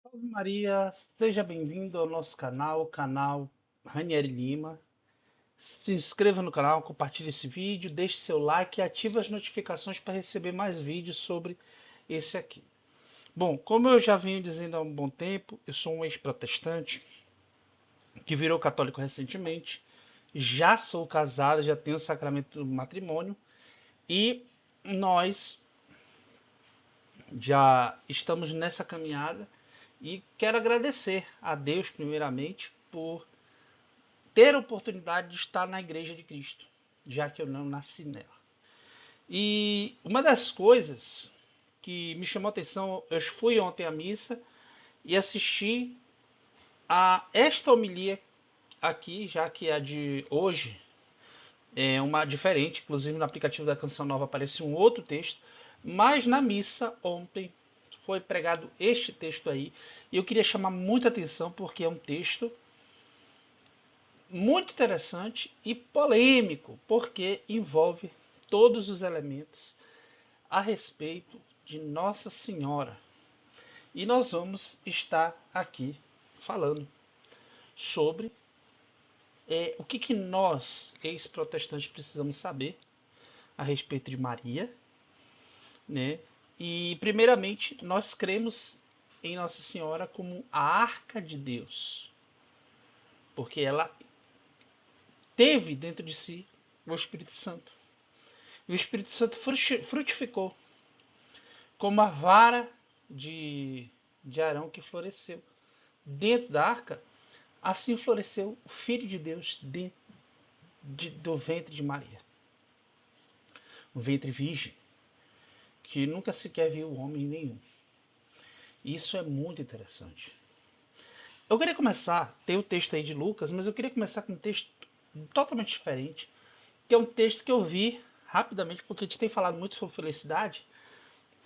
Salve Maria, seja bem-vindo ao nosso canal, o canal Ranieri Lima. Se inscreva no canal, compartilhe esse vídeo, deixe seu like e ative as notificações para receber mais vídeos sobre esse aqui. Bom, como eu já venho dizendo há um bom tempo, eu sou um ex-protestante que virou católico recentemente. Já sou casado, já tenho o sacramento do matrimônio e nós já estamos nessa caminhada e quero agradecer a Deus primeiramente por ter a oportunidade de estar na Igreja de Cristo, já que eu não nasci nela. E uma das coisas que me chamou a atenção, eu fui ontem à missa e assisti a esta homilia aqui, já que a de hoje é uma diferente, inclusive no aplicativo da Canção Nova apareceu um outro texto, mas na missa ontem foi pregado este texto aí, e eu queria chamar muita atenção porque é um texto muito interessante e polêmico, porque envolve todos os elementos a respeito de Nossa Senhora. E nós vamos estar aqui falando sobre o que nós, ex-protestantes, precisamos saber a respeito de Maria, né? E, primeiramente, nós cremos em Nossa Senhora como a arca de Deus, porque ela teve dentro de si o Espírito Santo. E o Espírito Santo frutificou como a vara de Arão que floresceu dentro da arca, assim floresceu o Filho de Deus dentro do ventre de Maria. Um ventre virgem, que nunca sequer viu homem nenhum. Isso é muito interessante. Eu queria começar, tem o texto aí de Lucas, mas eu queria começar com um texto totalmente diferente, que é um texto que eu vi rapidamente, porque a gente tem falado muito sobre felicidade,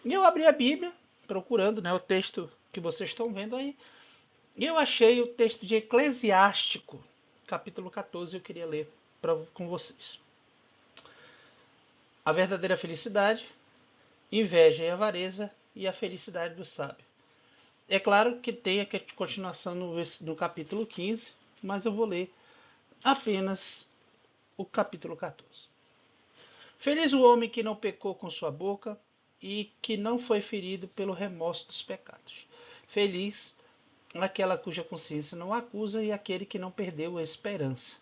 e eu abri a Bíblia, procurando, né, o texto que vocês estão vendo aí, e eu achei o texto de Eclesiástico, capítulo 14, eu queria ler com vocês. A verdadeira felicidade, inveja e avareza, e a felicidade do sábio. É claro que tem a continuação no capítulo 15, mas eu vou ler apenas o capítulo 14. Feliz o homem que não pecou com sua boca e que não foi ferido pelo remorso dos pecados. Feliz aquela cuja consciência não acusa e aquele que não perdeu a esperança.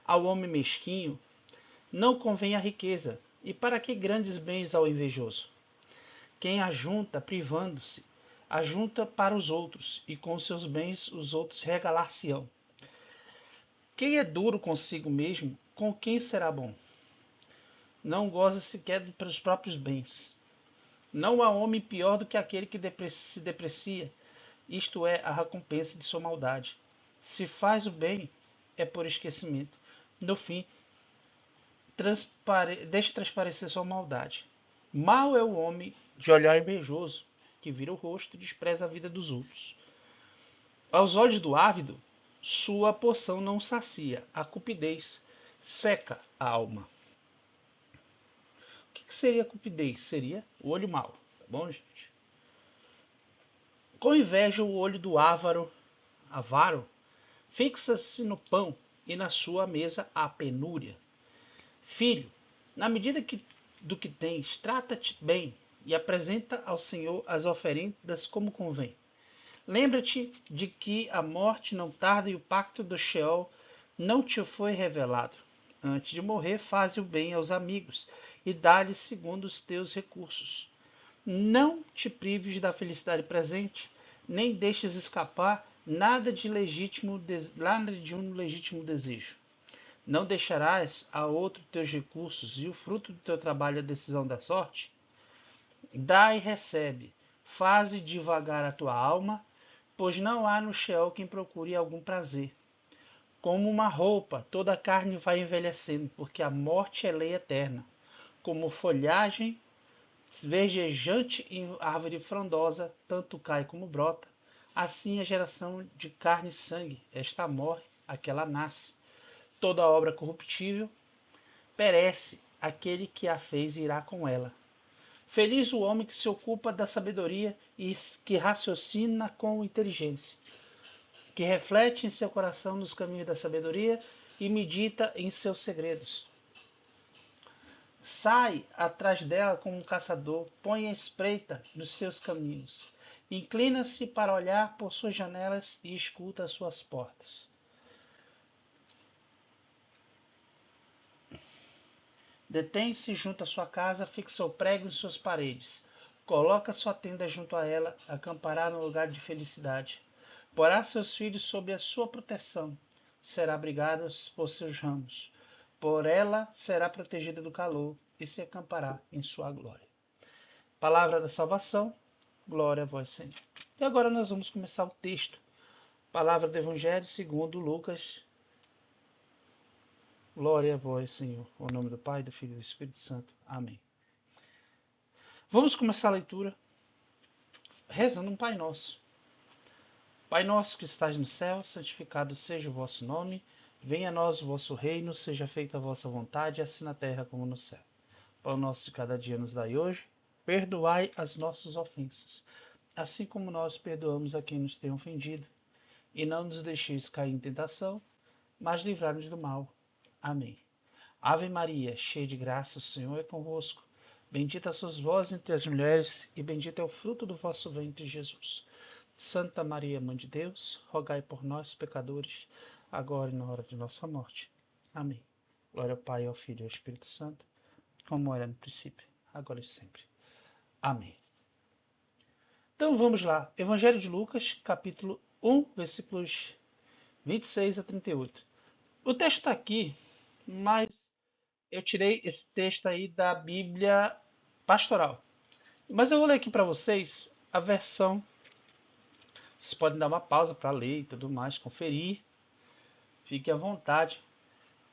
Ao homem mesquinho não convém a riqueza, e para que grandes bens ao invejoso? Quem ajunta privando-se, ajunta para os outros, e com seus bens os outros regalar-se-ão. Quem é duro consigo mesmo, com quem será bom? Não goza sequer dos próprios bens. Não há homem pior do que aquele que se deprecia, isto é, a recompensa de sua maldade. Se faz o bem, é por esquecimento. No fim, deixa transparecer sua maldade. Mal é o homem de olhar invejoso, que vira o rosto e despreza a vida dos outros. Aos olhos do ávido, sua porção não sacia, a cupidez seca a alma. O que seria cupidez? Seria o olho mau, tá bom, gente? Com inveja o olho do avaro, fixa-se no pão e na sua mesa há penúria. Filho, na medida do que tens, trata-te bem e apresenta ao Senhor as oferendas como convém. Lembra-te de que a morte não tarda e o pacto do Sheol não te foi revelado. Antes de morrer, faze o bem aos amigos e dá-lhes segundo os teus recursos. Não te prives da felicidade presente, nem deixes escapar nada de um legítimo desejo. Não deixarás a outro teus recursos e o fruto do teu trabalho a decisão da sorte? Dá e recebe, faze devagar a tua alma, pois não há no Sheol quem procure algum prazer. Como uma roupa, toda a carne vai envelhecendo, porque a morte é lei eterna. Como folhagem verdejante em árvore frondosa, tanto cai como brota, assim a geração de carne e sangue, esta morre, aquela nasce. Toda obra corruptível perece, aquele que a fez irá com ela. Feliz o homem que se ocupa da sabedoria e que raciocina com inteligência, que reflete em seu coração nos caminhos da sabedoria e medita em seus segredos. Sai atrás dela como um caçador, põe a espreita nos seus caminhos. Inclina-se para olhar por suas janelas e escuta as suas portas. Detém-se junto à sua casa, fixa o prego em suas paredes. Coloca sua tenda junto a ela, acampará no lugar de felicidade. Porá seus filhos sob a sua proteção. Será abrigada por seus ramos. Por ela será protegida do calor e se acampará em sua glória. Palavra da salvação, glória a vós, Senhor. E agora nós vamos começar o texto. Palavra do Evangelho segundo Lucas. Glória a vós, Senhor. Em nome do Pai, do Filho e do Espírito Santo. Amém. Vamos começar a leitura rezando um Pai Nosso. Pai nosso que estás no céu, santificado seja o vosso nome. Venha a nós o vosso reino, seja feita a vossa vontade, assim na terra como no céu. Pão nosso de cada dia nos dai hoje. Perdoai as nossas ofensas, assim como nós perdoamos a quem nos tem ofendido. E não nos deixeis cair em tentação, mas livrai-nos do mal. Amém. Ave Maria, cheia de graça, o Senhor é convosco. Bendita sois vós entre as mulheres, e bendito é o fruto do vosso ventre, Jesus. Santa Maria, Mãe de Deus, rogai por nós, pecadores, agora e na hora de nossa morte. Amém. Glória ao Pai, ao Filho e ao Espírito Santo, como era no princípio, agora e sempre. Amém. Então vamos lá. Evangelho de Lucas, capítulo 1, versículos 26 a 38. O texto está aqui, mas eu tirei esse texto aí da Bíblia Pastoral. Mas eu vou ler aqui para vocês a versão. Vocês podem dar uma pausa para ler e tudo mais, conferir. Fique à vontade.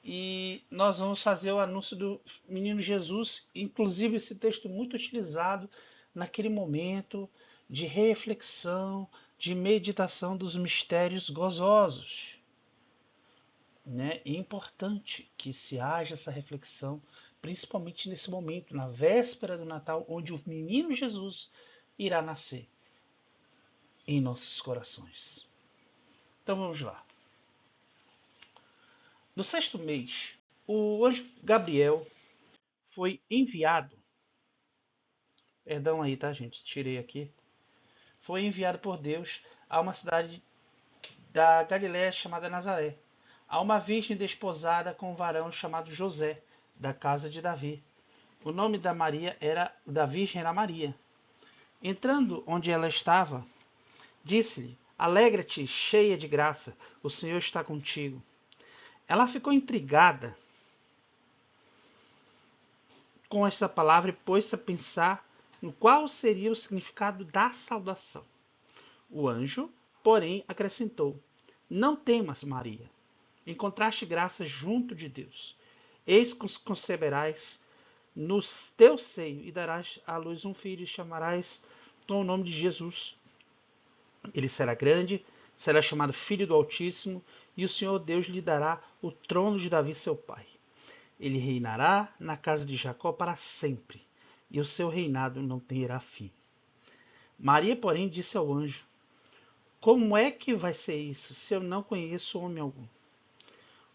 E nós vamos fazer o anúncio do menino Jesus, inclusive esse texto muito utilizado naquele momento de reflexão, de meditação dos mistérios gozosos. Né? É importante que se haja essa reflexão, principalmente nesse momento, na véspera do Natal, onde o menino Jesus irá nascer em nossos corações. Então vamos lá. No sexto mês, o anjo Gabriel foi enviado. Perdão aí, tá, gente? Tirei aqui. Foi enviado por Deus a uma cidade da Galiléia chamada Nazaré, a uma virgem desposada com um varão chamado José, da casa de Davi. O nome da virgem era Maria. Entrando onde ela estava, disse-lhe: Alegra-te, cheia de graça, o Senhor está contigo. Ela ficou intrigada com esta palavra e pôs-se a pensar no qual seria o significado da saudação. O anjo, porém, acrescentou: Não temas, Maria. Encontraste graça junto de Deus. Eis que conceberás no teu seio e darás à luz um filho e chamarás com o nome de Jesus. Ele será grande, será chamado Filho do Altíssimo, e o Senhor Deus lhe dará o trono de Davi, seu pai. Ele reinará na casa de Jacó para sempre, e o seu reinado não terá fim. Maria, porém, disse ao anjo: Como é que vai ser isso, se eu não conheço homem algum?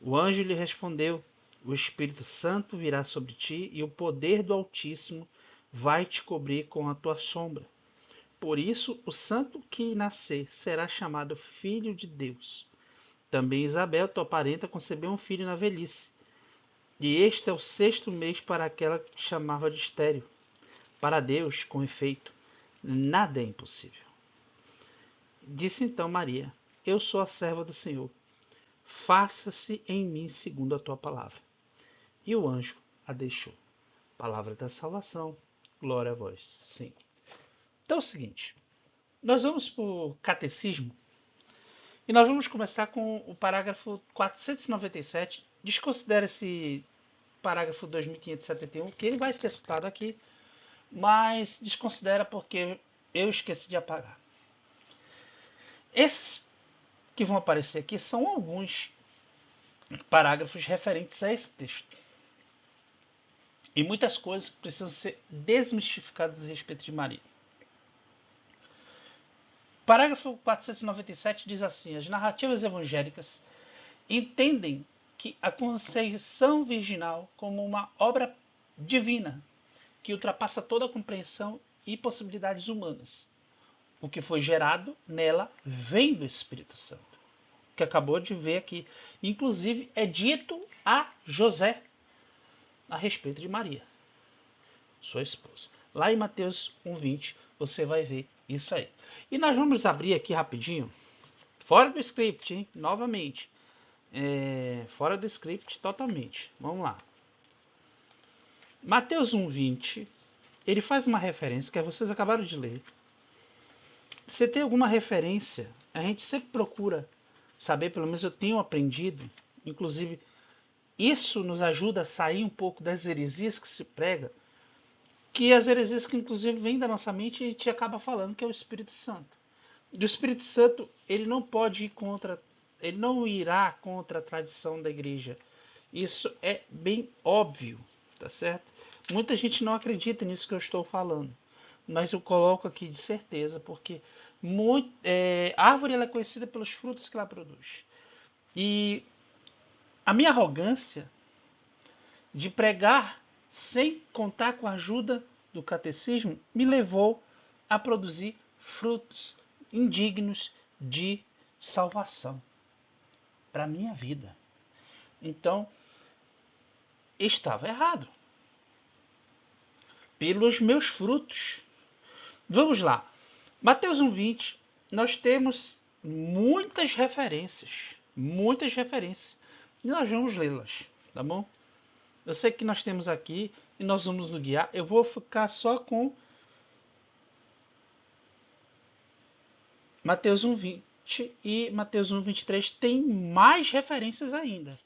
O anjo lhe respondeu: O Espírito Santo virá sobre ti, e o poder do Altíssimo vai te cobrir com a tua sombra. Por isso, o santo que nascer será chamado Filho de Deus. Também Isabel, tua parenta, concebeu um filho na velhice. E este é o sexto mês para aquela que chamava de estéril. Para Deus, com efeito, nada é impossível. Disse então Maria: Eu sou a serva do Senhor. Faça-se em mim segundo a tua palavra. E o anjo a deixou. Palavra da salvação. Glória a vós. Sim. Então é o seguinte. Nós vamos para o catecismo e nós vamos começar com o parágrafo 497. Desconsidere esse parágrafo 2571, que ele vai ser citado aqui, mas desconsidera porque eu esqueci de apagar. Esses que vão aparecer aqui são alguns parágrafos referentes a esse texto. E muitas coisas precisam ser desmistificadas a respeito de Maria. parágrafo 497 diz assim: as narrativas evangélicas entendem que a conceição virginal como uma obra divina que ultrapassa toda a compreensão e possibilidades humanas. O que foi gerado nela vem do Espírito Santo, que acabou de ver aqui. Inclusive é dito a José a respeito de Maria, sua esposa. Lá em Mateus 1:20 você vai ver isso aí. E nós vamos abrir aqui rapidinho, fora do script, hein? Novamente. Fora do script totalmente. Vamos lá. Mateus 1:20, ele faz uma referência que vocês acabaram de ler. Você tem alguma referência? A gente sempre procura saber, pelo menos eu tenho aprendido, inclusive isso nos ajuda a sair um pouco das heresias que se prega, que as heresias que inclusive vêm da nossa mente e a gente acaba falando que é o Espírito Santo. E o Espírito Santo, ele não pode ir contra, ele não irá contra a tradição da igreja. Isso é bem óbvio, tá certo? Muita gente não acredita nisso que eu estou falando, mas eu coloco aqui de certeza, porque árvore ela é conhecida pelos frutos que ela produz. E a minha arrogância de pregar sem contar com a ajuda do catecismo me levou a produzir frutos indignos de salvação para a minha vida. Então, estava errado. Pelos meus frutos. Vamos lá. Mateus 1:20, nós temos muitas referências. Muitas referências. E nós vamos lê-las, tá bom? Eu sei que nós temos aqui e nós vamos nos guiar. Eu vou ficar só com Mateus 1:20 e Mateus 1:23 tem mais referências ainda.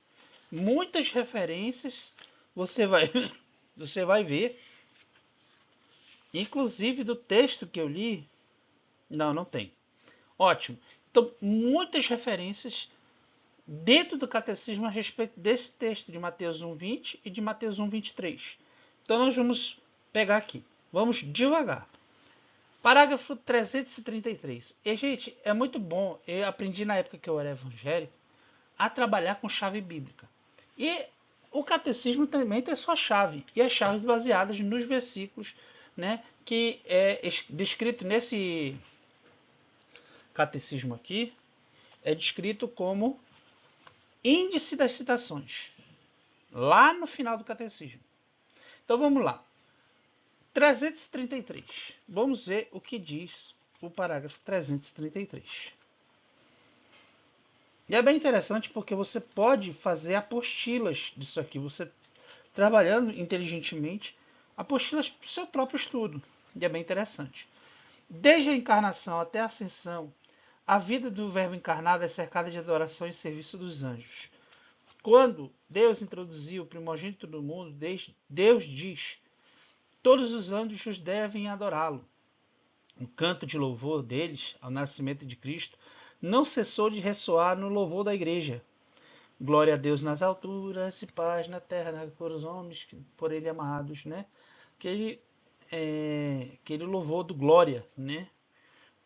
Muitas referências você vai ver. Inclusive do texto que eu li, não tem. Ótimo. Então, muitas referências dentro do catecismo a respeito desse texto de Mateus 1:20 e de Mateus 1:23. Então, nós vamos pegar aqui. Vamos devagar. Parágrafo 333. E, gente, é muito bom. Eu aprendi na época que eu era evangélico a trabalhar com chave bíblica. E o catecismo também tem sua chave. E as chaves baseadas nos versículos, né, que é descrito nesse catecismo aqui, é descrito como índice das citações, lá no final do catecismo. Então vamos lá. 333. Vamos ver o que diz o parágrafo 333. E é bem interessante porque você pode fazer apostilas disso aqui. Você trabalhando inteligentemente, apostilas para o seu próprio estudo. E é bem interessante. Desde a encarnação até a ascensão, a vida do Verbo encarnado é cercada de adoração e serviço dos anjos. Quando Deus introduziu o primogênito do mundo, Deus diz: todos os anjos devem adorá-lo. O canto de louvor deles ao nascimento de Cristo não cessou de ressoar no louvor da igreja. Glória a Deus nas alturas e paz na terra por os homens por ele amados, né? Aquele louvor do glória, né?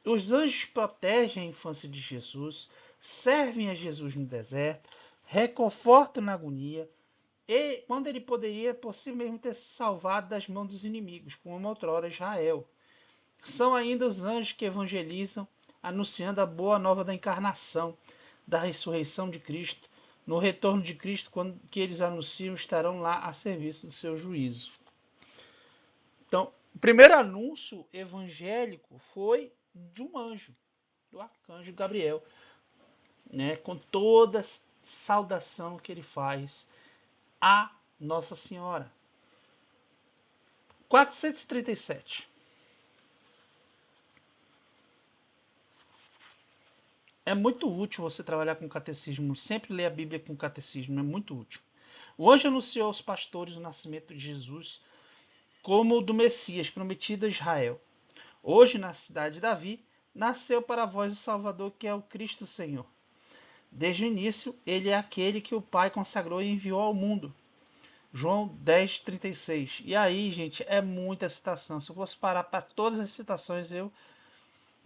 Os anjos protegem a infância de Jesus, servem a Jesus no deserto, reconfortam na agonia, e quando ele poderia por si mesmo ter se salvado das mãos dos inimigos, como outrora Israel. São ainda os anjos que evangelizam, anunciando a boa nova da encarnação, da ressurreição de Cristo. No retorno de Cristo, quando que eles anunciam, estarão lá a serviço do seu juízo. Então, o primeiro anúncio evangélico foi de um anjo, do arcanjo Gabriel, né, com toda a saudação que ele faz a Nossa Senhora. 437. É muito útil você trabalhar com catecismo, sempre ler a Bíblia com catecismo, é muito útil. O anjo anunciou aos pastores o nascimento de Jesus como o do Messias, prometido a Israel. Hoje, na cidade de Davi, nasceu para vós o Salvador, que é o Cristo Senhor. Desde o início, ele é aquele que o Pai consagrou e enviou ao mundo. João 10:36. E aí, gente, é muita citação. Se eu fosse parar para todas as citações, eu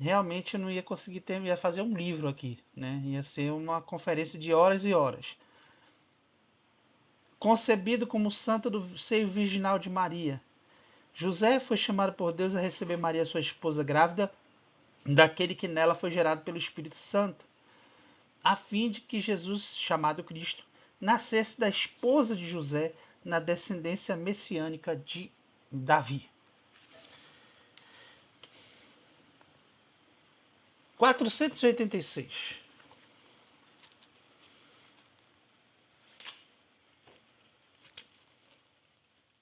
realmente eu não ia conseguir ia fazer um livro aqui, né? Ia ser uma conferência de horas e horas. Concebido como santo do seio virginal de Maria, José foi chamado por Deus a receber Maria, sua esposa, grávida daquele que nela foi gerado pelo Espírito Santo, a fim de que Jesus, chamado Cristo, nascesse da esposa de José na descendência messiânica de Davi. 486.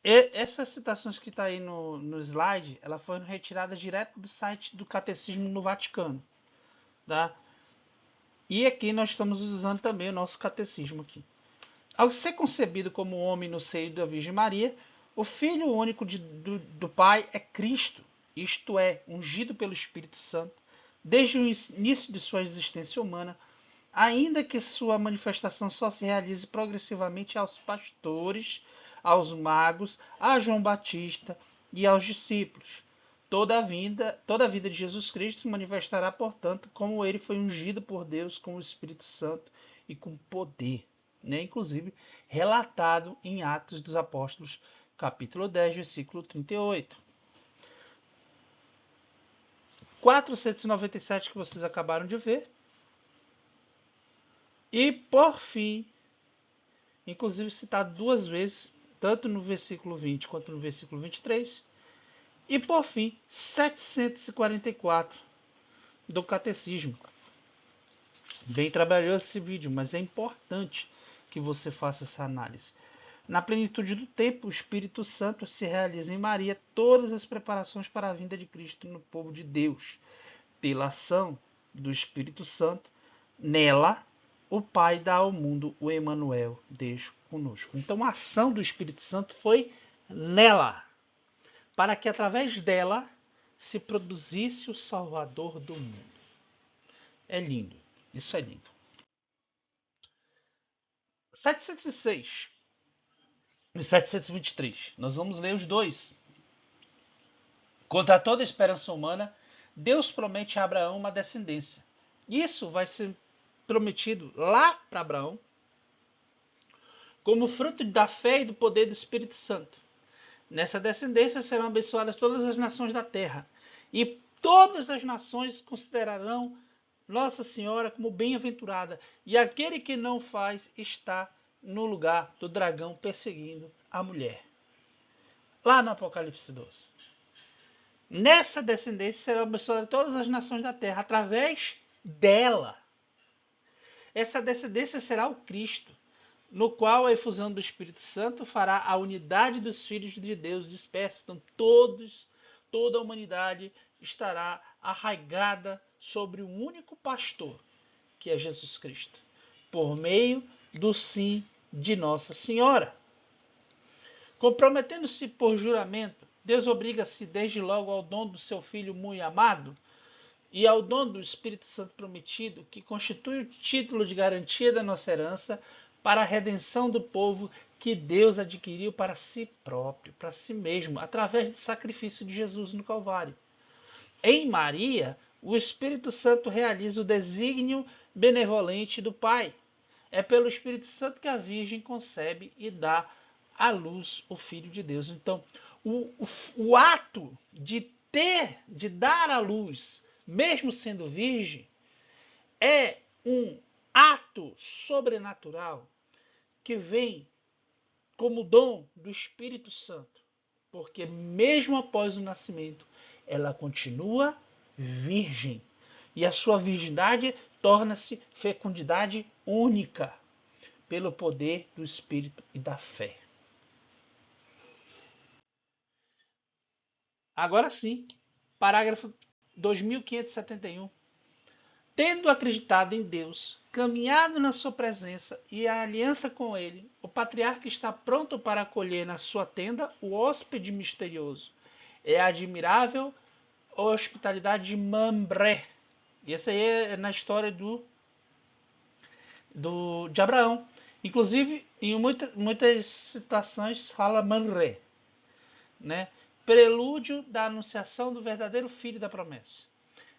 Essas citações que está aí no slide, ela foi retirada direto do site do Catecismo no Vaticano, tá? E aqui nós estamos usando também o nosso catecismo aqui. Ao ser concebido como homem no seio da Virgem Maria, o Filho único do Pai é Cristo, isto é, ungido pelo Espírito Santo, desde o início de sua existência humana, ainda que sua manifestação só se realize progressivamente aos pastores, aos magos, a João Batista e aos discípulos. Toda a vida de Jesus Cristo se manifestará, portanto, como ele foi ungido por Deus com o Espírito Santo e com poder, né? Inclusive relatado em Atos dos Apóstolos, capítulo 10, versículo 38. 497 que vocês acabaram de ver. E por fim, inclusive citado duas vezes, tanto no versículo 20 quanto no versículo 23. E por fim, 744 do Catecismo. Bem trabalhoso esse vídeo, mas é importante que você faça essa análise. Na plenitude do tempo, o Espírito Santo se realiza em Maria todas as preparações para a vinda de Cristo no povo de Deus. Pela ação do Espírito Santo, nela, o Pai dá ao mundo o Emanuel, Deus conosco. Então a ação do Espírito Santo foi nela, para que através dela se produzisse o Salvador do mundo. É lindo, isso é lindo. 706 e 723, nós vamos ler os dois. Contra toda esperança humana, Deus promete a Abraão uma descendência. Isso vai ser prometido lá para Abraão, como fruto da fé e do poder do Espírito Santo. Nessa descendência serão abençoadas todas as nações da terra, e todas as nações considerarão Nossa Senhora como bem-aventurada, e aquele que não faz está no lugar do dragão perseguindo a mulher. Lá no Apocalipse 12. Nessa descendência serão abençoadas todas as nações da terra, através dela. Essa descendência será o Cristo, no qual a efusão do Espírito Santo fará a unidade dos filhos de Deus dispersos. Então toda a humanidade estará arraigada sobre um único pastor, que é Jesus Cristo, por meio do sim de Nossa Senhora. Comprometendo-se por juramento, Deus obriga-se desde logo ao dom do seu Filho muito amado e ao dom do Espírito Santo prometido, que constitui o título de garantia da nossa herança para a redenção do povo que Deus adquiriu para si próprio, para si mesmo, através do sacrifício de Jesus no Calvário. Em Maria, o Espírito Santo realiza o desígnio benevolente do Pai. É pelo Espírito Santo que a Virgem concebe e dá à luz o Filho de Deus. Então, o ato de dar à luz, mesmo sendo virgem, é um ato sobrenatural que vem como dom do Espírito Santo, porque mesmo após o nascimento, ela continua virgem. E a sua virgindade torna-se fecundidade única, pelo poder do Espírito e da fé. Agora sim, parágrafo 2571. Tendo acreditado em Deus, caminhado na sua presença e a aliança com ele, o patriarca está pronto para acolher na sua tenda o hóspede misterioso. É a admirável hospitalidade de Mambré. E essa aí é na história de Abraão. Inclusive, em muitas citações fala Mamré, né? Prelúdio da anunciação do verdadeiro filho da promessa.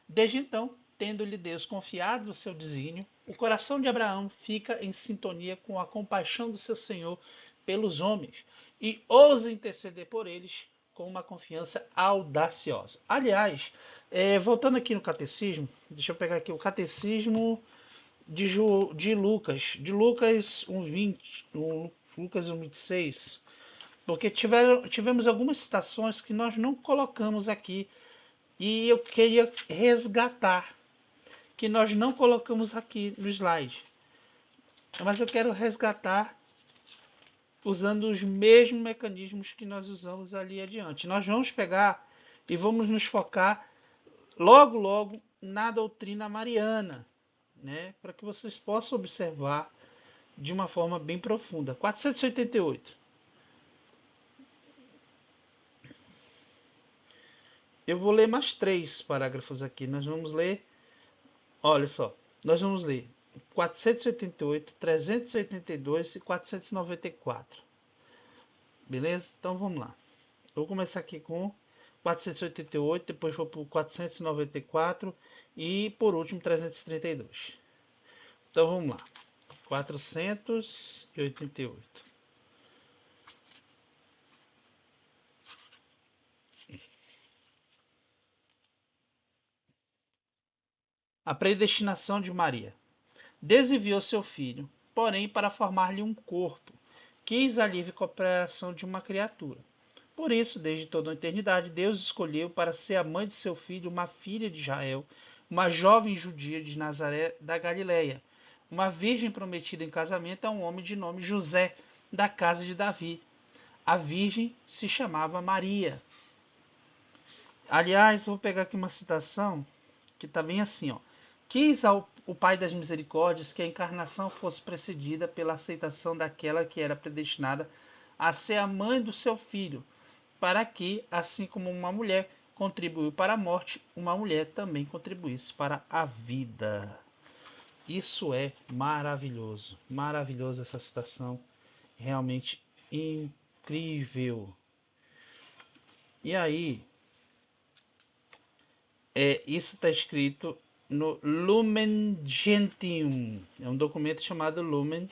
Desde então, tendo-lhe Deus confiado o seu desígnio, o coração de Abraão fica em sintonia com a compaixão do seu Senhor pelos homens e ousa interceder por eles com uma confiança audaciosa. Aliás, voltando aqui no catecismo, deixa eu pegar aqui o catecismo de Lucas 1:20, Lucas 1:26, porque tivemos algumas citações que nós não colocamos aqui e eu queria resgatar, que nós não colocamos aqui no slide. Mas eu quero resgatar usando os mesmos mecanismos que nós usamos ali adiante. Nós vamos pegar e vamos nos focar logo na doutrina mariana, né, para que vocês possam observar de uma forma bem profunda. 488. Eu vou ler mais 3 parágrafos aqui. Nós vamos ler, olha só, nós vamos ler 488, 382 e 494. Beleza? Então vamos lá. Eu vou começar aqui com 488, depois vou para o 494 e por último 332. Então vamos lá. 488. A predestinação de Maria. Deus enviou seu filho, porém para formar-lhe um corpo, quis a livre cooperação de uma criatura. Por isso, desde toda a eternidade, Deus escolheu para ser a mãe de seu filho uma filha de Israel, uma jovem judia de Nazaré da Galileia, uma virgem prometida em casamento a um homem de nome José, da casa de Davi. A virgem se chamava Maria. Aliás, vou pegar aqui uma citação que está bem assim, ó. Quis o Pai das Misericórdias que a encarnação fosse precedida pela aceitação daquela que era predestinada a ser a mãe do seu filho, para que, assim como uma mulher contribuiu para a morte, uma mulher também contribuísse para a vida. Isso é maravilhoso. Maravilhoso essa citação. Realmente incrível. E aí, isso está escrito no Lumen Gentium. É um documento chamado Lumen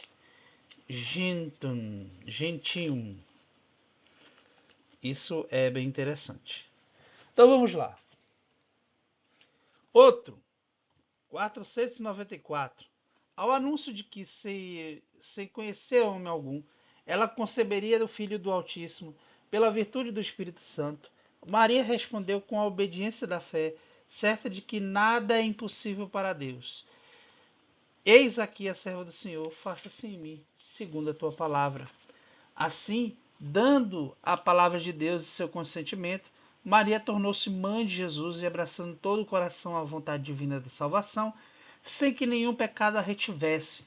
Gentium. Isso é bem interessante. Então vamos lá. Outro, 494. Ao anúncio de que, sem conhecer homem algum, ela conceberia o Filho do Altíssimo, pela virtude do Espírito Santo, Maria respondeu com a obediência da fé, certa de que nada é impossível para Deus. Eis aqui a serva do Senhor, faça-se em mim, segundo a tua palavra. Assim, dando a palavra de Deus e seu consentimento, Maria tornou-se mãe de Jesus e, abraçando todo o coração a vontade divina da salvação, sem que nenhum pecado a retivesse,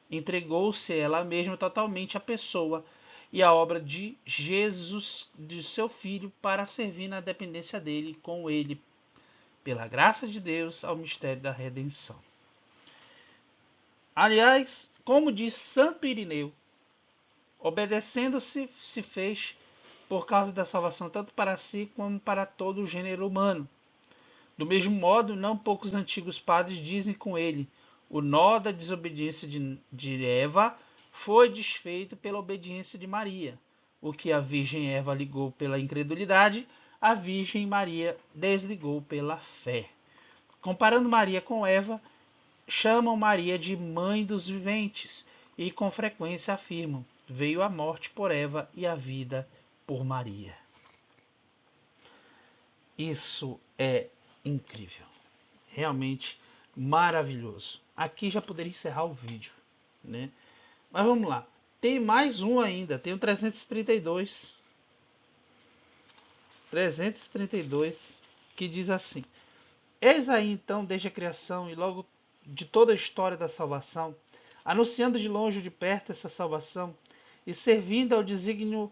entregou-se ela mesma totalmente à pessoa e à obra de Jesus, de seu Filho, para servir na dependência dele, com ele, pela graça de Deus, ao mistério da redenção. Aliás, como diz Santo Irineu, obedecendo-se se fez por causa da salvação tanto para si como para todo o gênero humano. Do mesmo modo, não poucos antigos padres dizem com ele: o nó da desobediência de Eva foi desfeito pela obediência de Maria. O que a Virgem Eva ligou pela incredulidade, a Virgem Maria desligou pela fé. Comparando Maria com Eva, chamam Maria de mãe dos viventes e com frequência afirmam: veio a morte por Eva e a vida por Maria. Isso é incrível, realmente maravilhoso. Aqui já poderia encerrar o vídeo, né? Mas vamos lá. Tem mais um ainda, tem o 332. 332 que diz assim: eis aí então desde a criação e logo de toda a história da salvação, anunciando de longe ou de perto essa salvação e servindo ao desígnio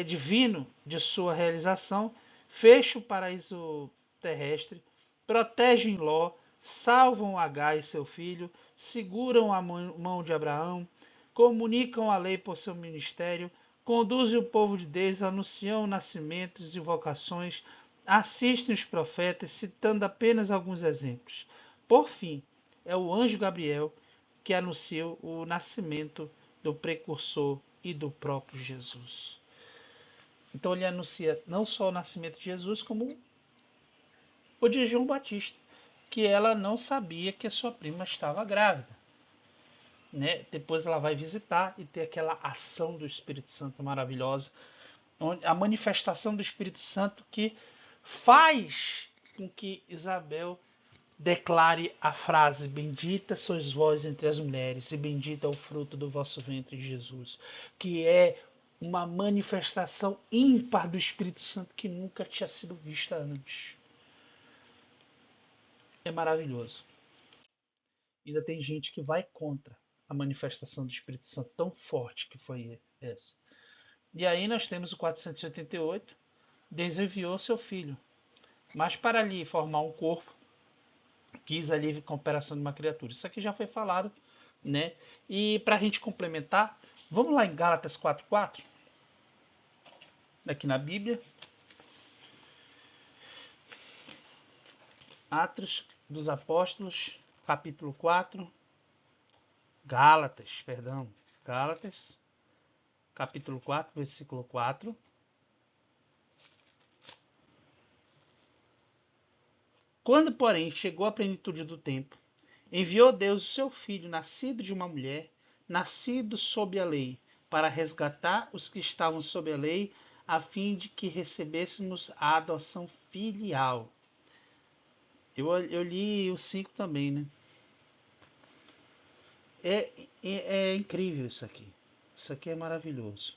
divino de sua realização, fecha o paraíso terrestre, protegem Ló, salvam Agar e seu filho, seguram a mão de Abraão, comunicam a lei por seu ministério, conduzem o povo de Deus, anunciam nascimentos e vocações, assistem os profetas, citando apenas alguns exemplos. Por fim, é o anjo Gabriel que anunciou o nascimento do precursor e do próprio Jesus. Então ele anuncia não só o nascimento de Jesus, como o de João Batista, que ela não sabia que a sua prima estava grávida. Né? Depois ela vai visitar e ter aquela ação do Espírito Santo maravilhosa, onde a manifestação do Espírito Santo que faz com que Isabel declare a frase: bendita sois vós entre as mulheres e bendito é o fruto do vosso ventre, Jesus, que é uma manifestação ímpar do Espírito Santo que nunca tinha sido vista antes. É maravilhoso. Ainda tem gente que vai contra a manifestação do Espírito Santo tão forte que foi essa. E aí nós temos o 488, Deus enviou seu filho, mas para ali formar um corpo, quis ali a cooperação de uma criatura. Isso aqui já foi falado, né? E para a gente complementar, vamos lá em Gálatas 4:4, aqui na Bíblia. Atos dos Apóstolos, capítulo 4. Gálatas, capítulo 4, versículo 4. Quando, porém, chegou a plenitude do tempo, enviou Deus o seu Filho, nascido de uma mulher, nascido sob a lei, para resgatar os que estavam sob a lei, a fim de que recebêssemos a adoção filial. Eu li o 5 também, né? É incrível isso aqui. Isso aqui é maravilhoso.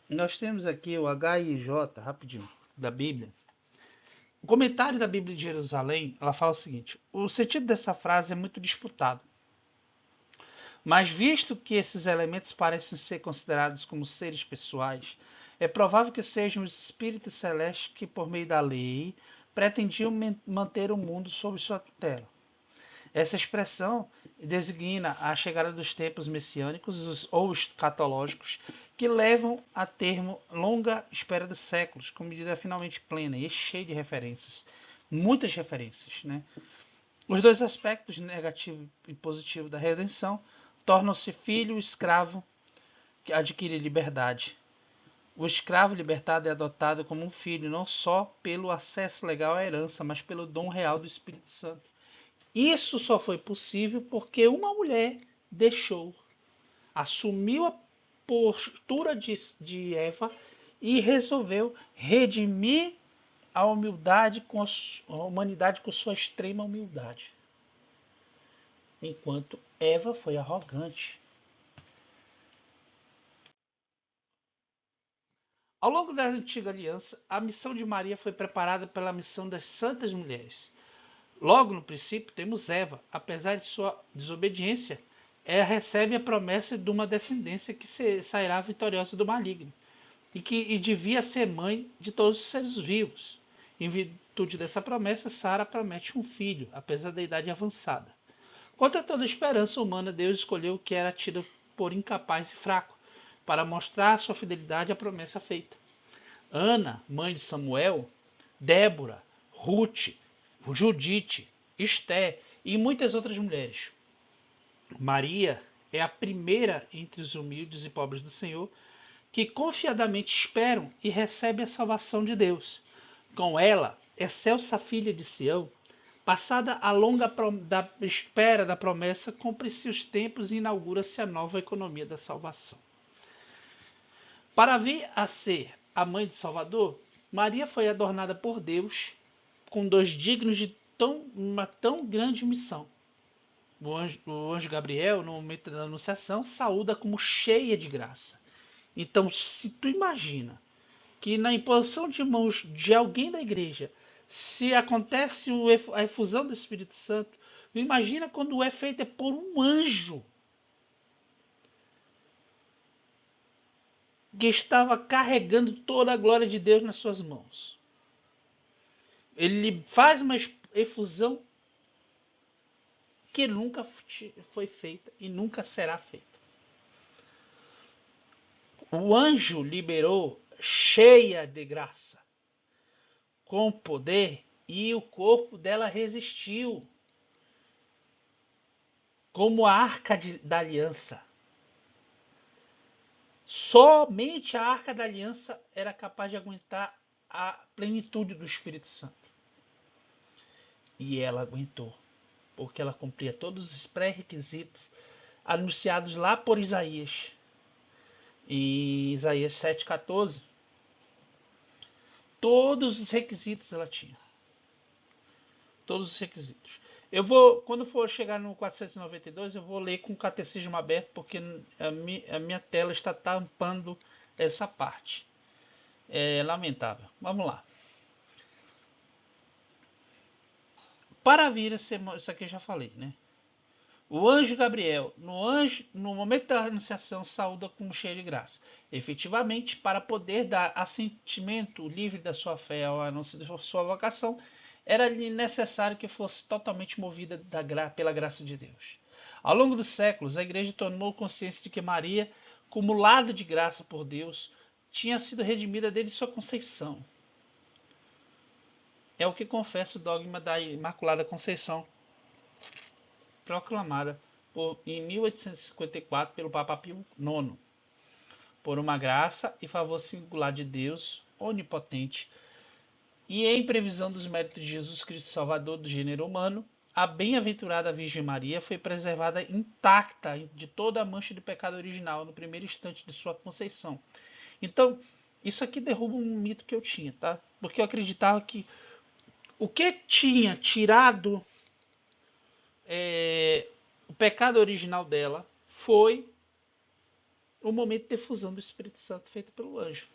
Nós temos aqui o HIJ, rapidinho, da Bíblia. O comentário da Bíblia de Jerusalém, ela fala o seguinte: o sentido dessa frase é muito disputado. Mas visto que esses elementos parecem ser considerados como seres pessoais, é provável que sejam os espíritos celestes que, por meio da lei, pretendiam manter o mundo sob sua tutela. Essa expressão designa a chegada dos tempos messiânicos ou escatológicos que levam a termo longa espera dos séculos, com medida finalmente plena e cheia de referências. Muitas referências. Né? Os dois aspectos, negativo e positivo, da redenção tornam-se filho e escravo que adquire liberdade. O escravo libertado é adotado como um filho não só pelo acesso legal à herança, mas pelo dom real do Espírito Santo. Isso só foi possível porque uma mulher deixou, assumiu a postura de Eva e resolveu redimir a humildade com a humanidade com sua extrema humildade. Enquanto Eva foi arrogante. Ao longo da antiga aliança, a missão de Maria foi preparada pela missão das santas mulheres. Logo no princípio temos Eva, apesar de sua desobediência, ela recebe a promessa de uma descendência que sairá vitoriosa do maligno e devia ser mãe de todos os seres vivos. Em virtude dessa promessa, Sara promete um filho, apesar da idade avançada. Contra toda esperança humana, Deus escolheu o que era tido por incapaz e fraco, para mostrar sua fidelidade à promessa feita. Ana, mãe de Samuel, Débora, Ruth, Judite, Esté e muitas outras mulheres. Maria é a primeira entre os humildes e pobres do Senhor que confiadamente esperam e recebem a salvação de Deus. Com ela, excelsa filha de Sião, passada a longa da espera da promessa, cumpre-se os tempos e inaugura-se a nova economia da salvação. Para vir a ser a mãe de Salvador, Maria foi adornada por Deus com dons dignos de uma tão grande missão. O anjo Gabriel, no momento da anunciação, saúda como cheia de graça. Então, se tu imagina que na imposição de mãos de alguém da igreja, se acontece a efusão do Espírito Santo, imagina quando é feita por um anjo que estava carregando toda a glória de Deus nas suas mãos. Ele faz uma efusão que nunca foi feita e nunca será feita. o anjo liberou cheia de graça, com poder, e o corpo dela resistiu, como a arca da aliança. Somente a arca da aliança era capaz de aguentar a plenitude do Espírito Santo. E ela aguentou, porque ela cumpria todos os pré-requisitos anunciados lá por Isaías. Em Isaías 7,14, todos os requisitos ela tinha. Todos os requisitos. Eu vou, quando for chegar no 492, eu vou ler com o catecismo aberto, porque a minha tela está tampando essa parte. É lamentável. Vamos lá. Para vir, isso aqui eu já falei, né? O anjo Gabriel, no momento da anunciação, saúda como cheio de graça. Efetivamente, para poder dar assentimento livre da sua fé ao anúncio da sua vocação, era-lhe necessário que fosse totalmente movida pela graça de Deus. Ao longo dos séculos, a Igreja tomou consciência de que Maria, cumulada de graça por Deus, tinha sido redimida desde sua conceição. É o que confessa o dogma da Imaculada Conceição, proclamada em 1854 pelo Papa Pio IX. Por uma graça e favor singular de Deus, onipotente, e em previsão dos méritos de Jesus Cristo Salvador do gênero humano, a bem-aventurada Virgem Maria foi preservada intacta de toda a mancha de pecado original no primeiro instante de sua conceição. Então, isso aqui derruba um mito que eu tinha, tá? Porque eu acreditava que o que tinha tirado o pecado original dela foi o momento de efusão do Espírito Santo feito pelo anjo.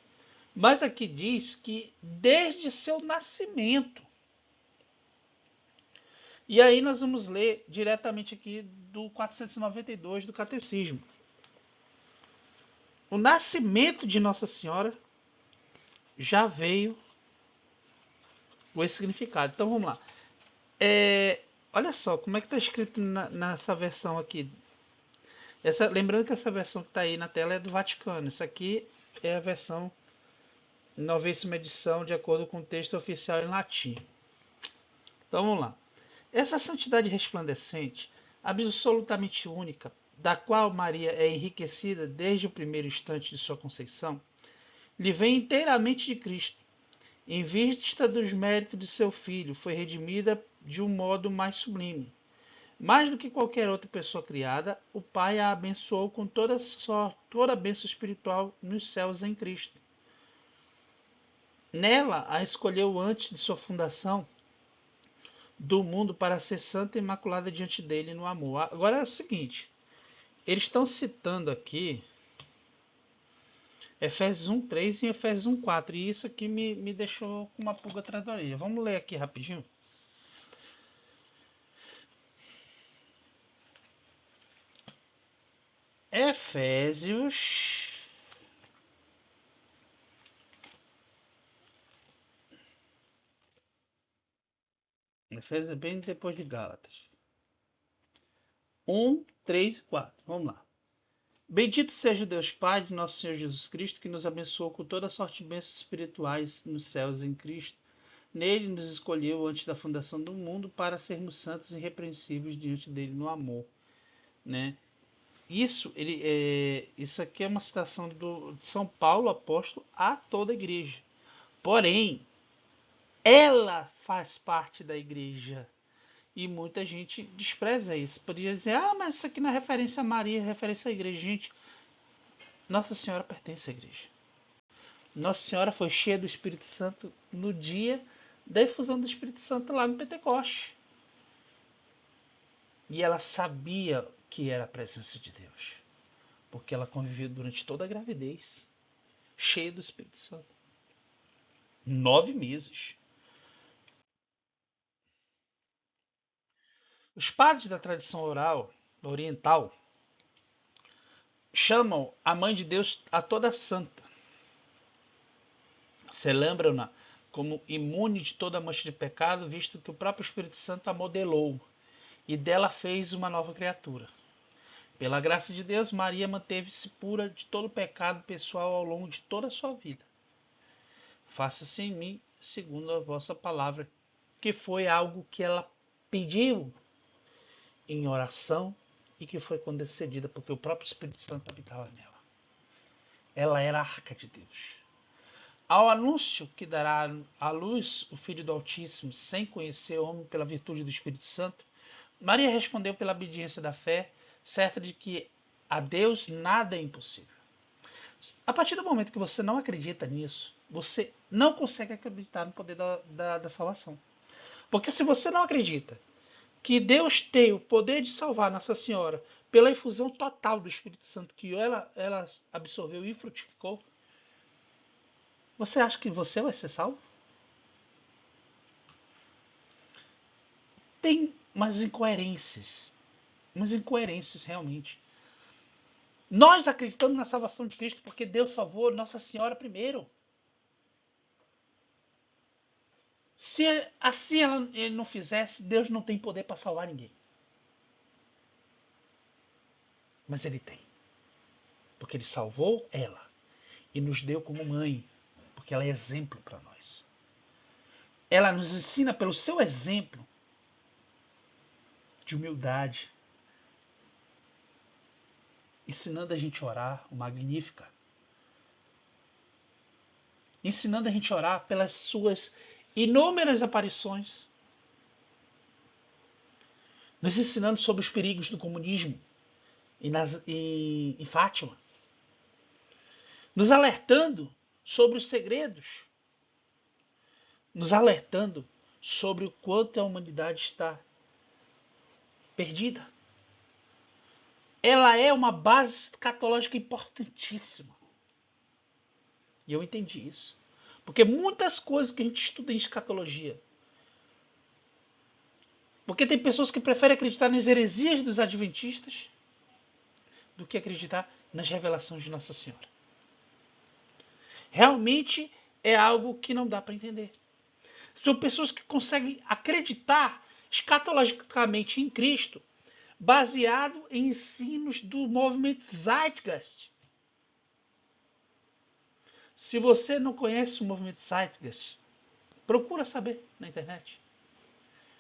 Mas aqui diz que desde seu nascimento. E aí nós vamos ler diretamente aqui do 492 do Catecismo. O nascimento de Nossa Senhora já veio com esse significado. Então vamos lá. Olha só como é que está escrito nessa versão aqui. Lembrando que essa versão que está aí na tela é do Vaticano. Isso aqui é a versão 90ª edição, de acordo com o texto oficial em latim. Então vamos lá. Essa santidade resplandecente, absolutamente única, da qual Maria é enriquecida desde o primeiro instante de sua conceição, lhe vem inteiramente de Cristo. Em vista dos méritos de seu Filho, foi redimida de um modo mais sublime. Mais do que qualquer outra pessoa criada, o Pai a abençoou com toda a bênção espiritual nos céus em Cristo. Nela a escolheu antes de sua fundação do mundo para ser santa e imaculada diante dele no amor. Agora é o seguinte, eles estão citando aqui Efésios 1:3 e Efésios 1:4, e isso aqui me deixou com uma pulga atrás da orelha. Vamos ler aqui rapidinho. Efésios é bem depois de Gálatas. 1:3 e 4. Vamos lá. Bendito seja o Deus Pai de nosso Senhor Jesus Cristo, que nos abençoou com toda sorte de bênçãos espirituais nos céus em Cristo. Nele nos escolheu antes da fundação do mundo para sermos santos e irrepreensíveis diante dele no amor, né? Isso aqui é uma citação de São Paulo, apóstolo, a toda a igreja. Porém, ela faz parte da igreja. E muita gente despreza isso. Poderia dizer, mas isso aqui não é referência a Maria, é referência à igreja. Gente, Nossa Senhora pertence à igreja. Nossa Senhora foi cheia do Espírito Santo no dia da efusão do Espírito Santo lá no Pentecoste. E ela sabia que era a presença de Deus. Porque ela conviveu durante toda a gravidez, cheia do Espírito Santo. 9 meses. Os padres da tradição oral oriental chamam a Mãe de Deus a toda santa. Celebram-na como imune de toda mancha de pecado, visto que o próprio Espírito Santo a modelou e dela fez uma nova criatura. Pela graça de Deus, Maria manteve-se pura de todo pecado pessoal ao longo de toda a sua vida. Faça-se em mim segundo a vossa palavra, que foi algo que ela pediu em oração e que foi concedida porque o próprio Espírito Santo habitava nela. Ela era a arca de Deus. Ao anúncio que dará à luz o Filho do Altíssimo, sem conhecer o homem pela virtude do Espírito Santo, Maria respondeu pela obediência da fé, certa de que a Deus nada é impossível. A partir do momento que você não acredita nisso, você não consegue acreditar no poder da salvação. Porque se você não acredita que Deus tem o poder de salvar Nossa Senhora pela infusão total do Espírito Santo que ela absorveu e frutificou, você acha que você vai ser salvo? Tem umas incoerências realmente. Nós acreditamos na salvação de Cristo porque Deus salvou Nossa Senhora primeiro. Se assim ele não fizesse, Deus não tem poder para salvar ninguém. Mas ele tem. Porque ele salvou ela e nos deu como mãe, porque ela é exemplo para nós. Ela nos ensina pelo seu exemplo de humildade, ensinando a gente a orar, o Magnífica. Ensinando a gente a orar pelas suas inúmeras aparições. Nos ensinando sobre os perigos do comunismo em Fátima. Nos alertando sobre os segredos. Nos alertando sobre o quanto a humanidade está perdida. Ela é uma base escatológica importantíssima. E eu entendi isso. Porque muitas coisas que a gente estuda em escatologia. Porque tem pessoas que preferem acreditar nas heresias dos adventistas do que acreditar nas revelações de Nossa Senhora. Realmente é algo que não dá para entender. São pessoas que conseguem acreditar escatologicamente em Cristo baseado em ensinos do movimento Zeitgeist. Se você não conhece o movimento Zeitgeist, procura saber na internet.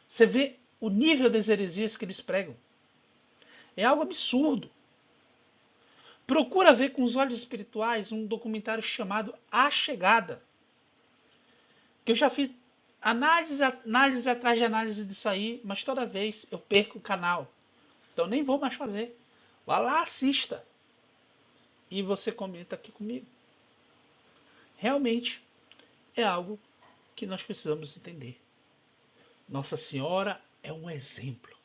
Você vê o nível das heresias que eles pregam. É algo absurdo. Procura ver com os olhos espirituais um documentário chamado A Chegada. Que eu já fiz análise atrás de análise disso aí, mas toda vez eu perco o canal. Então nem vou mais fazer. Vá lá, assista. E você comenta aqui comigo. Realmente é algo que nós precisamos entender. Nossa Senhora é um exemplo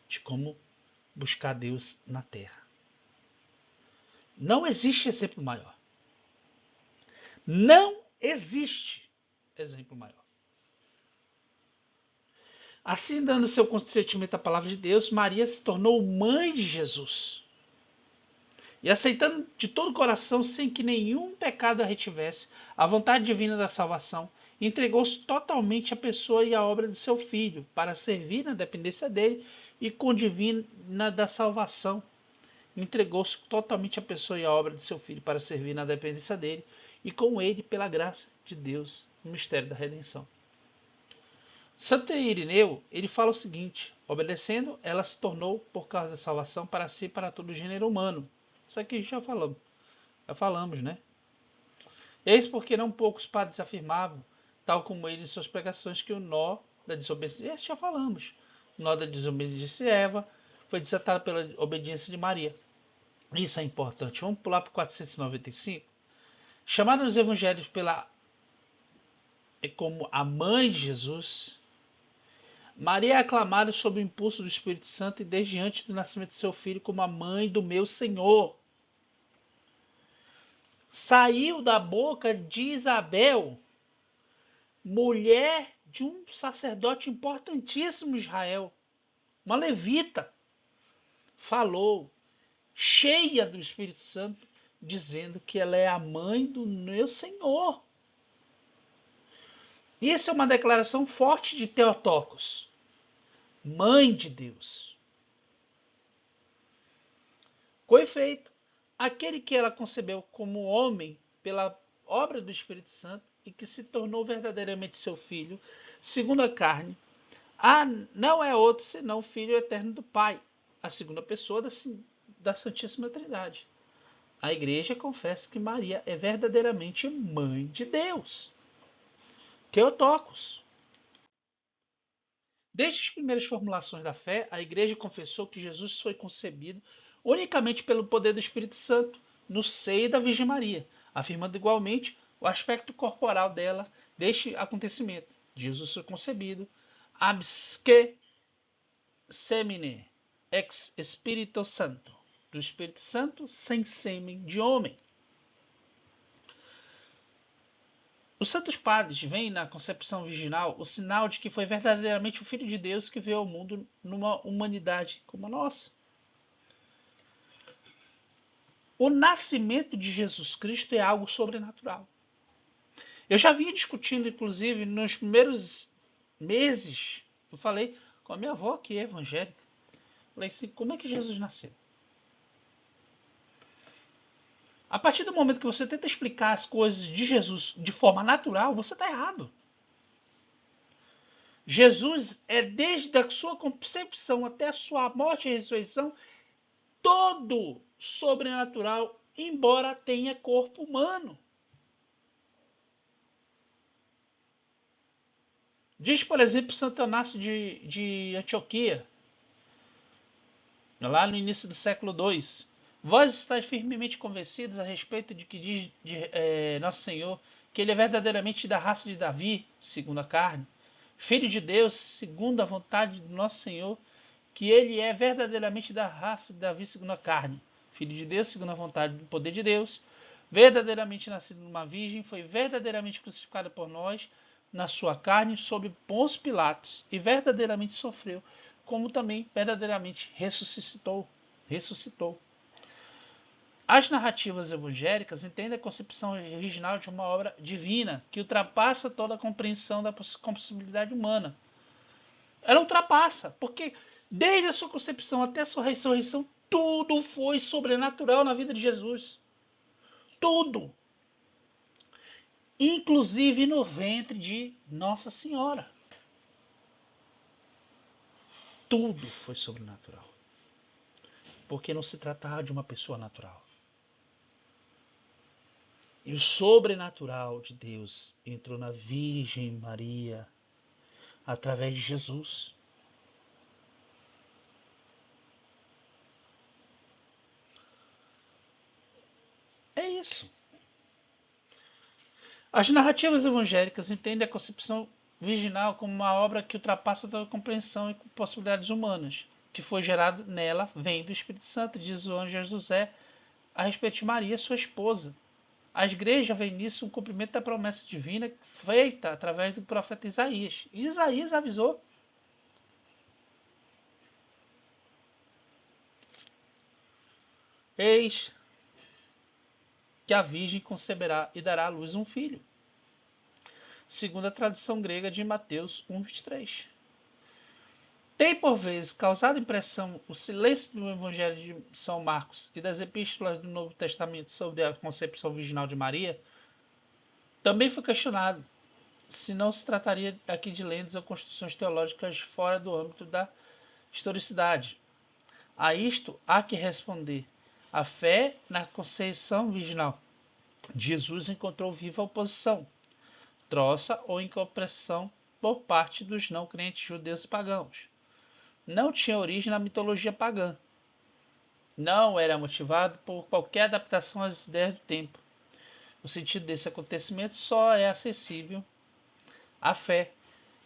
de como buscar Deus na terra. Não existe exemplo maior. Não existe exemplo maior. Assim, dando seu consentimento à palavra de Deus, Maria se tornou mãe de Jesus. E aceitando de todo o coração, sem que nenhum pecado a retivesse, a vontade divina da salvação, entregou-se totalmente à pessoa e à obra de seu Filho, para servir na dependência dele e com divina da salvação. Entregou-se totalmente à pessoa e à obra de seu Filho, para servir na dependência dele e com ele, pela graça de Deus, no mistério da redenção. Santo Irineu, ele fala o seguinte: obedecendo, ela se tornou, por causa da salvação, para si e para todo o gênero humano. Isso aqui já falamos, né? Eis porque não poucos padres afirmavam, tal como ele em suas pregações, que o nó da desobediência, já falamos, o nó da desobediência de Eva foi desatado pela obediência de Maria. Isso é importante. Vamos pular para o 495. Chamada nos evangelhos como a mãe de Jesus, Maria é aclamada sob o impulso do Espírito Santo e desde antes do nascimento de seu filho como a mãe do meu Senhor. Saiu da boca de Isabel, mulher de um sacerdote importantíssimo em Israel, uma levita, falou, cheia do Espírito Santo, dizendo que ela é a mãe do meu Senhor. Isso é uma declaração forte de Theotokos, mãe de Deus. Com efeito, aquele que ela concebeu como homem pela obra do Espírito Santo e que se tornou verdadeiramente seu filho, segundo a carne, não é outro senão o Filho eterno do Pai, a segunda pessoa da Santíssima Trindade. A igreja confessa que Maria é verdadeiramente mãe de Deus. Theotokos. Desde as primeiras formulações da fé, a igreja confessou que Jesus foi concebido unicamente pelo poder do Espírito Santo no seio da Virgem Maria, afirmando igualmente o aspecto corporal dela deste acontecimento. Jesus foi concebido absque semine ex Espírito Santo, do Espírito Santo sem sêmen de homem. Os santos padres veem na concepção virginal o sinal de que foi verdadeiramente o Filho de Deus que veio ao mundo numa humanidade como a nossa. O nascimento de Jesus Cristo é algo sobrenatural. Eu já vinha discutindo, inclusive, nos primeiros meses, eu falei com a minha avó, que é evangélica, falei assim, como é que Jesus nasceu? A partir do momento que você tenta explicar as coisas de Jesus de forma natural, você está errado. Jesus é, desde a sua concepção até a sua morte e ressurreição, todo sobrenatural, embora tenha corpo humano. Diz, por exemplo, Santo Inácio de Antioquia, lá no início do século II. Vós estáis firmemente convencidos a respeito de que diz Nosso Senhor que Ele é verdadeiramente da raça de Davi, segundo a carne, Filho de Deus, segundo a vontade do nosso Senhor, que Ele é verdadeiramente da raça de Davi, segundo a carne, Filho de Deus, segundo a vontade do poder de Deus, verdadeiramente nascido de uma virgem, foi verdadeiramente crucificado por nós, na sua carne, sob Pôncio Pilatos, e verdadeiramente sofreu, como também verdadeiramente ressuscitou. As narrativas evangélicas entendem a concepção original de uma obra divina que ultrapassa toda a compreensão da possibilidade humana. Ela ultrapassa, porque desde a sua concepção até a sua ressurreição, tudo foi sobrenatural na vida de Jesus. Tudo. Inclusive no ventre de Nossa Senhora. Tudo foi sobrenatural. Porque não se tratava de uma pessoa natural. E o sobrenatural de Deus entrou na Virgem Maria através de Jesus. É isso. As narrativas evangélicas entendem a concepção virginal como uma obra que ultrapassa toda a compreensão e possibilidades humanas, que foi gerado nela, vem do Espírito Santo, diz o anjo José a respeito de Maria, sua esposa. A igreja vê nisso um cumprimento da promessa divina feita através do profeta Isaías. E Isaías avisou. Eis que a virgem conceberá e dará à luz um filho. Segundo a tradição grega de Mateus 1:23. Tem por vezes causado impressão o silêncio do Evangelho de São Marcos e das epístolas do Novo Testamento sobre a concepção virginal de Maria? Também foi questionado se não se trataria aqui de lendas ou construções teológicas fora do âmbito da historicidade. A isto há que responder. A fé na concepção virginal de Jesus encontrou viva oposição, troça ou incompreensão por parte dos não crentes judeus e pagãos. Não tinha origem na mitologia pagã. Não era motivado por qualquer adaptação às ideias do tempo. O sentido desse acontecimento só é acessível à fé,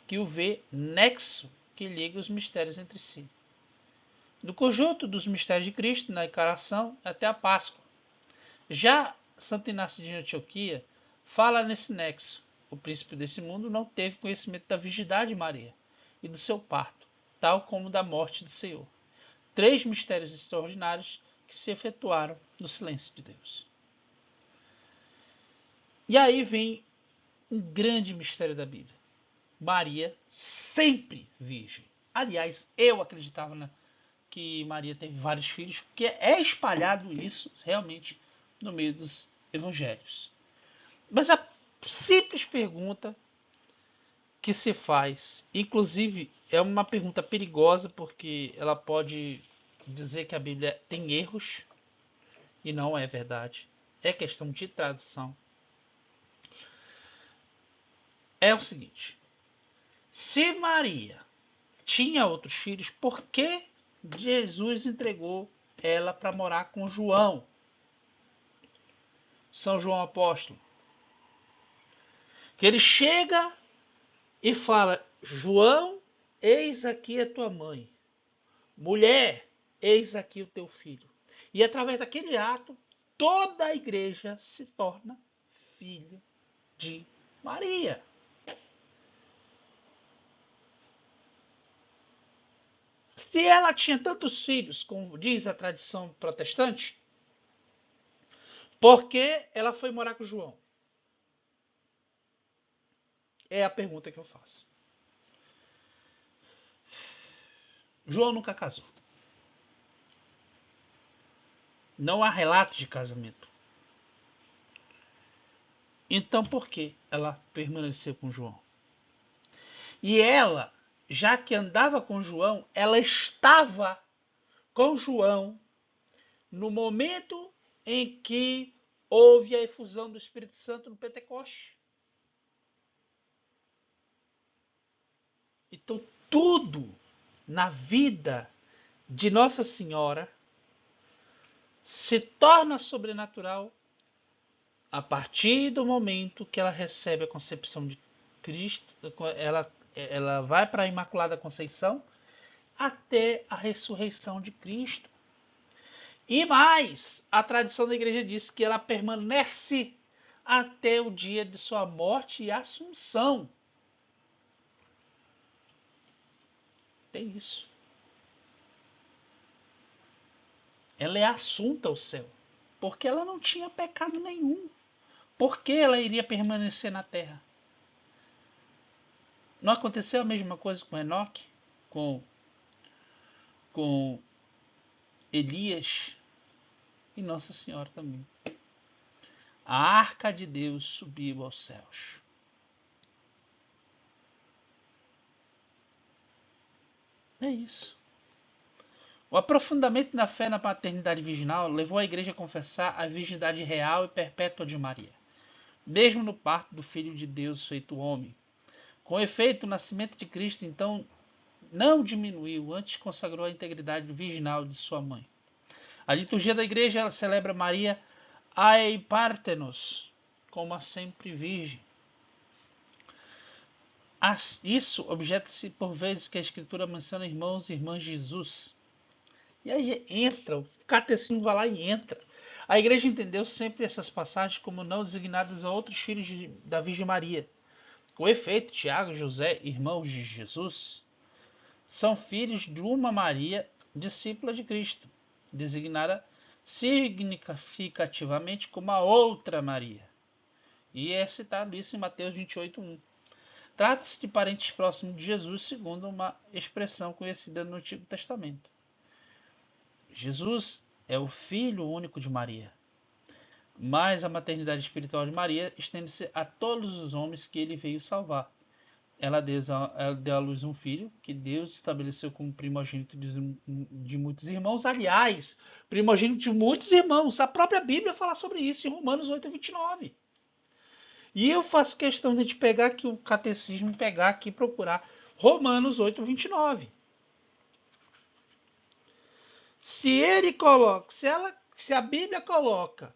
que o vê nexo que liga os mistérios entre si. Do conjunto dos mistérios de Cristo, na encarnação até a Páscoa. Já Santo Inácio de Antioquia fala nesse nexo. O príncipe desse mundo não teve conhecimento da virgindade de Maria e do seu parto, tal como da morte do Senhor. 3 mistérios extraordinários que se efetuaram no silêncio de Deus. E aí vem um grande mistério da Bíblia. Maria sempre virgem. Aliás, eu acreditava que Maria teve vários filhos, porque é espalhado isso realmente no meio dos evangelhos. Mas a simples pergunta que se faz, inclusive é uma pergunta perigosa, porque ela pode dizer que a Bíblia tem erros, e não é verdade. É questão de tradução. É o seguinte: se Maria tinha outros filhos, por que Jesus entregou ela para morar com João, São João Apóstolo? Que ele chega e fala: João, eis aqui a tua mãe. Mulher, eis aqui o teu filho. E através daquele ato, toda a igreja se torna filha de Maria. Se ela tinha tantos filhos, como diz a tradição protestante, por que ela foi morar com João? É a pergunta que eu faço. João nunca casou. Não há relato de casamento. Então por que ela permaneceu com João? E ela, já que andava com João, ela estava com João no momento em que houve a efusão do Espírito Santo no Pentecoste. Então tudo na vida de Nossa Senhora se torna sobrenatural a partir do momento que ela recebe a concepção de Cristo, ela vai para a Imaculada Conceição até a ressurreição de Cristo. E mais, a tradição da igreja diz que ela permanece até o dia de sua morte e assunção. Tem isso. Ela é assunta ao céu, porque ela não tinha pecado nenhum. Por que ela iria permanecer na terra? Não aconteceu a mesma coisa com Enoque? Com Elias e Nossa Senhora também. A arca de Deus subiu aos céus. É isso. O aprofundamento da fé na paternidade virginal levou a igreja a confessar a virgindade real e perpétua de Maria, mesmo no parto do Filho de Deus feito homem. Com efeito, o nascimento de Cristo, então, não diminuiu, antes consagrou a integridade virginal de sua mãe. A liturgia da igreja ela celebra Maria Ae Parthenos, como a sempre virgem. Isso objeta-se por vezes que a Escritura menciona irmãos e irmãs de Jesus. E aí entra, o catecismo vai lá e entra. A igreja entendeu sempre essas passagens como não designadas a outros filhos da Virgem Maria. Com efeito, Tiago e José, irmãos de Jesus, são filhos de uma Maria, discípula de Cristo, designada significativamente como a outra Maria. E é citado isso em Mateus 28:1. Trata-se de parentes próximos de Jesus, segundo uma expressão conhecida no Antigo Testamento. Jesus é o Filho único de Maria, mas a maternidade espiritual de Maria estende-se a todos os homens que ele veio salvar. Ela deu à luz um filho que Deus estabeleceu como primogênito de muitos irmãos. Aliás, primogênito de muitos irmãos. A própria Bíblia fala sobre isso em Romanos 8:29. E eu faço questão de pegar aqui o catecismo, pegar aqui e procurar Romanos 8:29. Se ele coloca, se a Bíblia coloca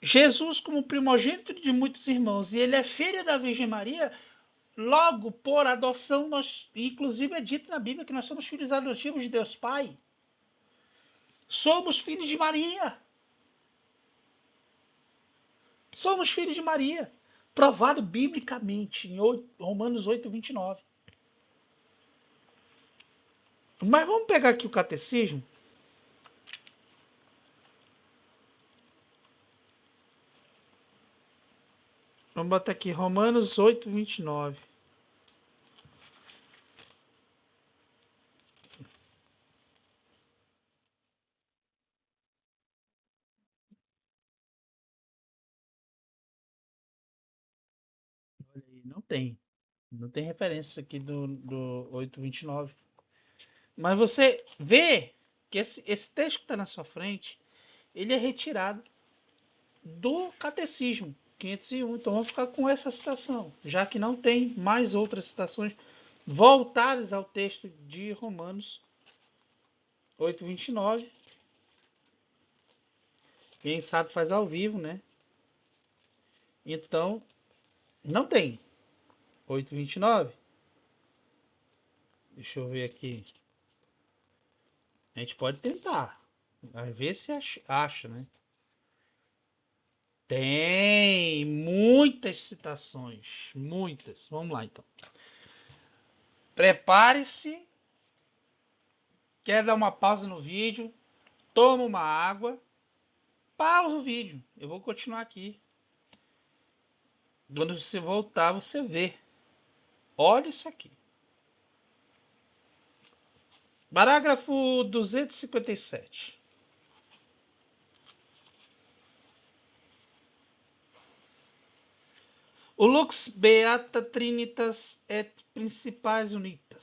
Jesus como primogênito de muitos irmãos e ele é filho da Virgem Maria, logo por adoção, nós, inclusive é dito na Bíblia que nós somos filhos adotivos de Deus Pai. Somos filhos de Maria. Somos filhos de Maria. Provado biblicamente em Romanos 8:29. Mas vamos pegar aqui o catecismo. Vamos botar aqui Romanos 8:29. tem. Não tem referência aqui do 8:29. Mas você vê que esse texto que está na sua frente, ele é retirado do Catecismo 501. Então vamos ficar com essa citação, já que não tem mais outras citações voltadas ao texto de Romanos 8:29. Quem sabe faz ao vivo, né? Então, não tem 8:29. Deixa eu ver aqui. A gente pode tentar. Vai ver se acha, né? Tem muitas citações. Muitas. Vamos lá, então. Prepare-se. Quer dar uma pausa no vídeo? Toma uma água. Pausa o vídeo. Eu vou continuar aqui. Quando você voltar, você vê. Olha isso aqui. Parágrafo 257. O lux beata trinitas et principais unitas.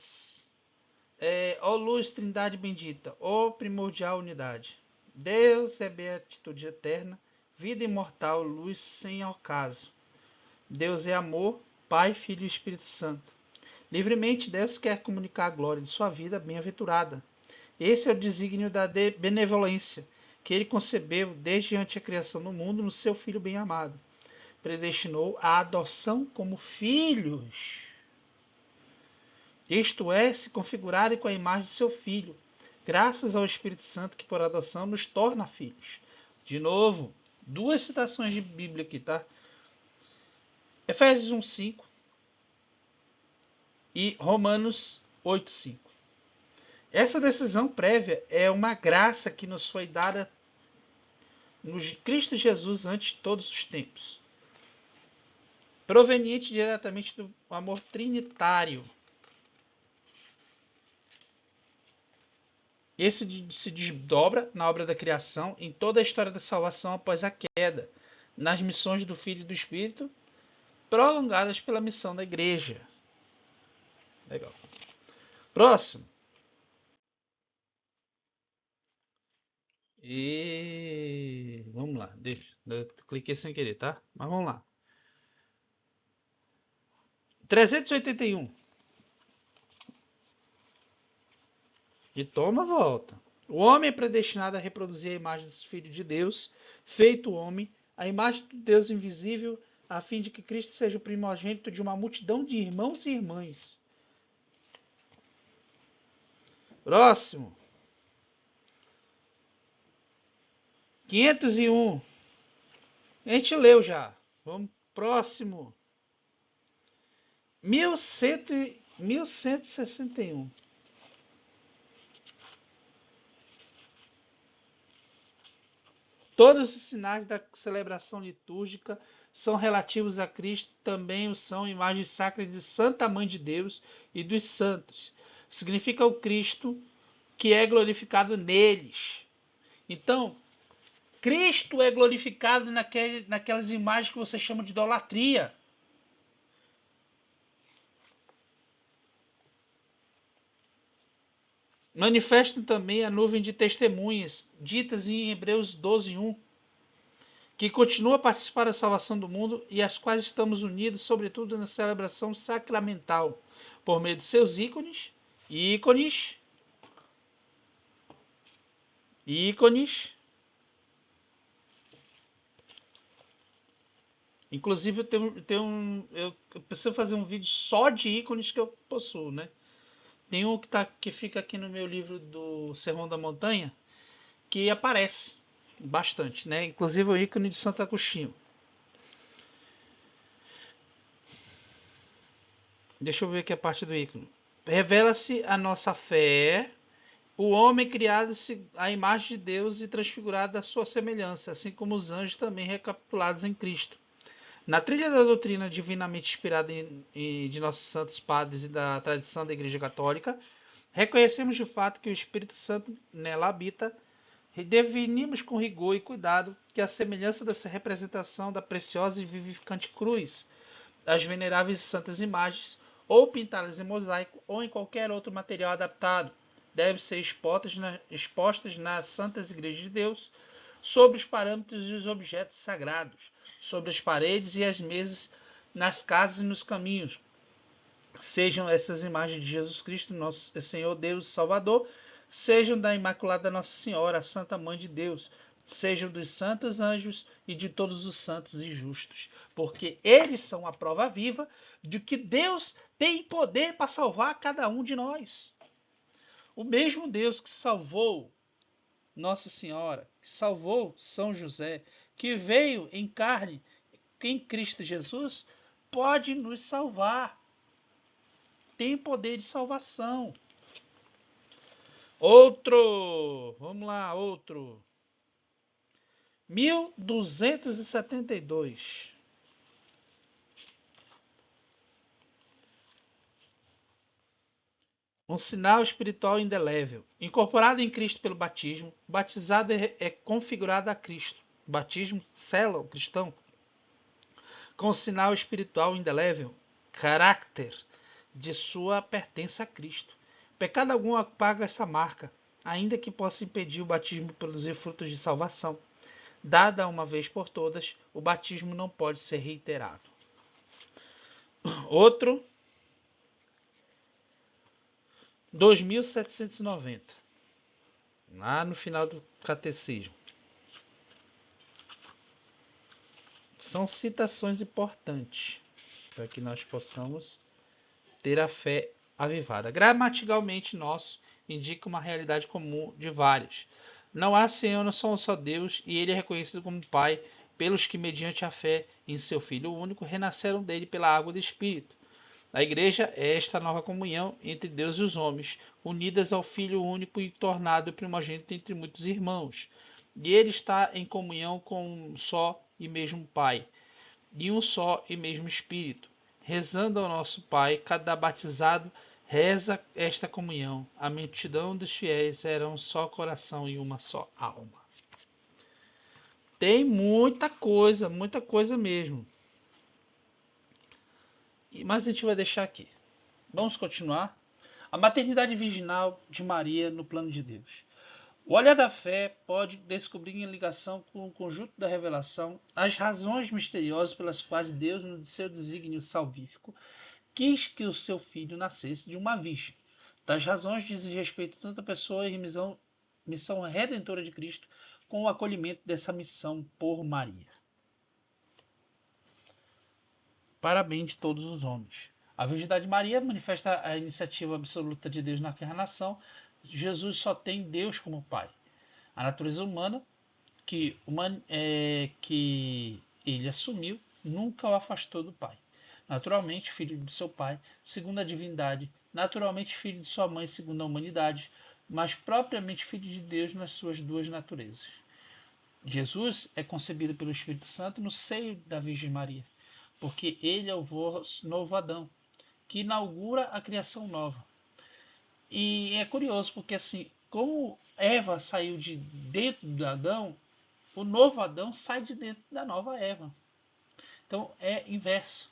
Ó luz trindade bendita, ó primordial unidade. Deus é beatitude eterna, vida imortal, luz sem ocaso. Deus é amor, Pai, Filho e Espírito Santo. Livremente Deus quer comunicar a glória de sua vida bem-aventurada. Esse é o desígnio da benevolência que ele concebeu desde antes a criação do mundo no seu Filho bem-amado. Predestinou a adoção como filhos. Isto é, se configurarem com a imagem de seu Filho, graças ao Espírito Santo que por adoção nos torna filhos. De novo, duas citações de Bíblia aqui, tá? Efésios 1:5 e Romanos 8:5. Essa decisão prévia é uma graça que nos foi dada no Cristo Jesus antes de todos os tempos, proveniente diretamente do amor trinitário. Esse se desdobra na obra da criação, em toda a história da salvação após a queda, nas missões do Filho e do Espírito, prolongadas pela missão da igreja. Legal. Próximo. E vamos lá, deixa. Eu cliquei sem querer, tá? Mas vamos lá. 381. E toma a volta. O homem é predestinado a reproduzir a imagem do Filho de Deus, feito homem, a imagem do Deus invisível, a fim de que Cristo seja o primogênito de uma multidão de irmãos e irmãs. Próximo. 501. A gente leu já. Vamos próximo. 1161. Todos os sinais da celebração litúrgica são relativos a Cristo, também o são imagens sacras de Santa Mãe de Deus e dos santos. Significa o Cristo que é glorificado neles. Então, Cristo é glorificado naquelas imagens que você chama de idolatria. Manifestam também a nuvem de testemunhas, ditas em Hebreus 12:1, que continua a participar da salvação do mundo e às quais estamos unidos, sobretudo na celebração sacramental, por meio de seus ícones, inclusive eu preciso fazer um vídeo só de ícones que eu possuo, né? Tem um que fica aqui no meu livro do Sermão da Montanha, que aparece bastante, né? Inclusive o ícone de Santo Agostinho. Deixa eu ver aqui a parte do ícone. Revela-se a nossa fé, o homem criado-se à imagem de Deus e transfigurado à sua semelhança, assim como os anjos também recapitulados em Cristo. Na trilha da doutrina divinamente inspirada de nossos santos padres e da tradição da Igreja Católica, reconhecemos de fato que o Espírito Santo nela habita e definimos com rigor e cuidado que a semelhança dessa representação da preciosa e vivificante cruz as veneráveis e santas imagens, ou pintá-las em mosaico ou em qualquer outro material adaptado. Devem ser expostas nas santas igrejas de Deus, sobre os parâmetros e os objetos sagrados, sobre as paredes e as mesas, nas casas e nos caminhos. Sejam essas imagens de Jesus Cristo, nosso Senhor Deus e Salvador, sejam da Imaculada Nossa Senhora, a Santa Mãe de Deus, sejam dos santos anjos e de todos os santos e justos, porque eles são a prova viva de que Deus tem poder para salvar cada um de nós. O mesmo Deus que salvou Nossa Senhora, que salvou São José, que veio em carne em Cristo Jesus, pode nos salvar. Tem poder de salvação. Outro, vamos lá, outro. 1272. Um sinal espiritual indelével. Incorporado em Cristo pelo batismo, batizado é configurado a Cristo. O batismo sela o cristão com sinal espiritual indelével, caráter de sua pertença a Cristo. Pecado algum apaga essa marca, ainda que possa impedir o batismo pelos frutos de salvação. Dada uma vez por todas, o batismo não pode ser reiterado. Outro, 2790, lá no final do catecismo. São citações importantes para que nós possamos ter a fé avivada. Gramaticalmente nosso indica uma realidade comum de vários. Não há Senhor, não só um só Deus, e ele é reconhecido como Pai pelos que, mediante a fé em seu Filho único, renasceram dele pela água do Espírito. A Igreja é esta nova comunhão entre Deus e os homens, unidas ao Filho único e tornado primogênito entre muitos irmãos. E ele está em comunhão com um só e mesmo Pai, e um só e mesmo Espírito. Rezando ao nosso Pai, cada batizado reza esta comunhão. A multidão dos fiéis era um só coração e uma só alma. Tem muita coisa mesmo. Mas a gente vai deixar aqui. Vamos continuar. A maternidade virginal de Maria no plano de Deus. O olhar da fé pode descobrir em ligação com o conjunto da revelação as razões misteriosas pelas quais Deus, no seu desígnio salvífico, quis que o seu filho nascesse de uma virgem. Tais razões dizem respeito tanto à pessoa e missão redentora de Cristo, com o acolhimento dessa missão por Maria. Para bem de todos os homens. A Virgindade de Maria manifesta a iniciativa absoluta de Deus na encarnação. Jesus só tem Deus como Pai. A natureza humana que ele assumiu nunca o afastou do Pai. Naturalmente, filho de seu Pai, segundo a divindade, naturalmente filho de sua mãe, segundo a humanidade, mas propriamente filho de Deus nas suas duas naturezas. Jesus é concebido pelo Espírito Santo no seio da Virgem Maria, porque ele é o novo Adão, que inaugura a criação nova. E é curioso, porque assim, como Eva saiu de dentro de Adão, o novo Adão sai de dentro da nova Eva. Então é inverso.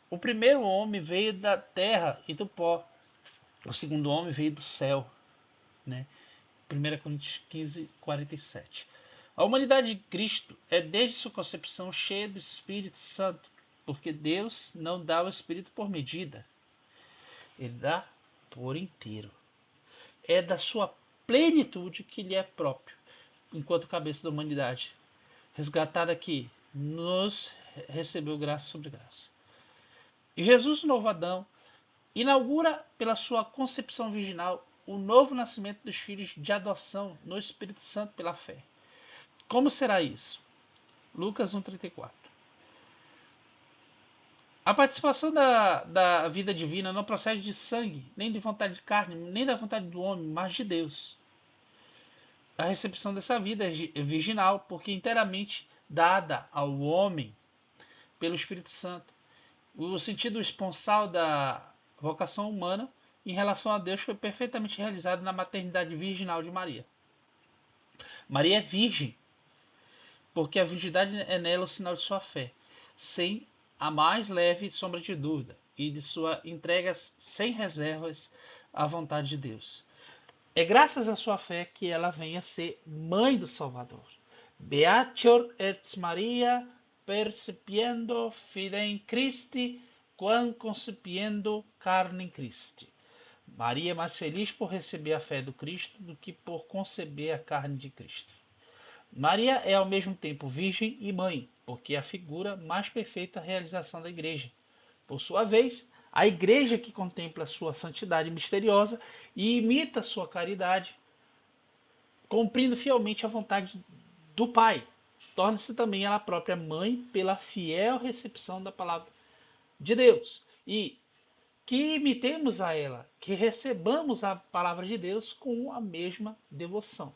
O primeiro homem veio da terra e do pó. O segundo homem veio do céu. Né? 1 Coríntios 15, 47. A humanidade de Cristo é desde sua concepção cheia do Espírito Santo, porque Deus não dá o Espírito por medida. Ele dá por inteiro. É da sua plenitude que lhe é próprio, enquanto cabeça da humanidade. Resgatado aqui, nos recebeu graça sobre graça. E Jesus, o novo Adão, inaugura pela sua concepção virginal o novo nascimento dos filhos de adoção no Espírito Santo pela fé. Como será isso? Lucas 1,34. A participação da vida divina não procede de sangue, nem de vontade de carne, nem da vontade do homem, mas de Deus. A recepção dessa vida é virginal, porque inteiramente dada ao homem pelo Espírito Santo. O sentido esponsal da vocação humana em relação a Deus foi perfeitamente realizado na maternidade virginal de Maria. Maria é virgem. porque a virgindade é nela o sinal de sua fé, sem a mais leve sombra de dúvida, e de sua entrega sem reservas à vontade de Deus. É graças à sua fé que ela vem a ser mãe do Salvador. Beatior et Maria percipiendo fidem Christi, quam concipiendo carnem Christi. Maria é mais feliz por receber a fé do Cristo do que por conceber a carne de Cristo. Maria é ao mesmo tempo virgem e mãe, porque é a figura mais perfeita realização da igreja. Por sua vez, a igreja que contempla sua santidade misteriosa e imita sua caridade, cumprindo fielmente a vontade do Pai, torna-se também ela própria mãe pela fiel recepção da palavra de Deus. E que imitemos a ela, que recebamos a palavra de Deus com a mesma devoção.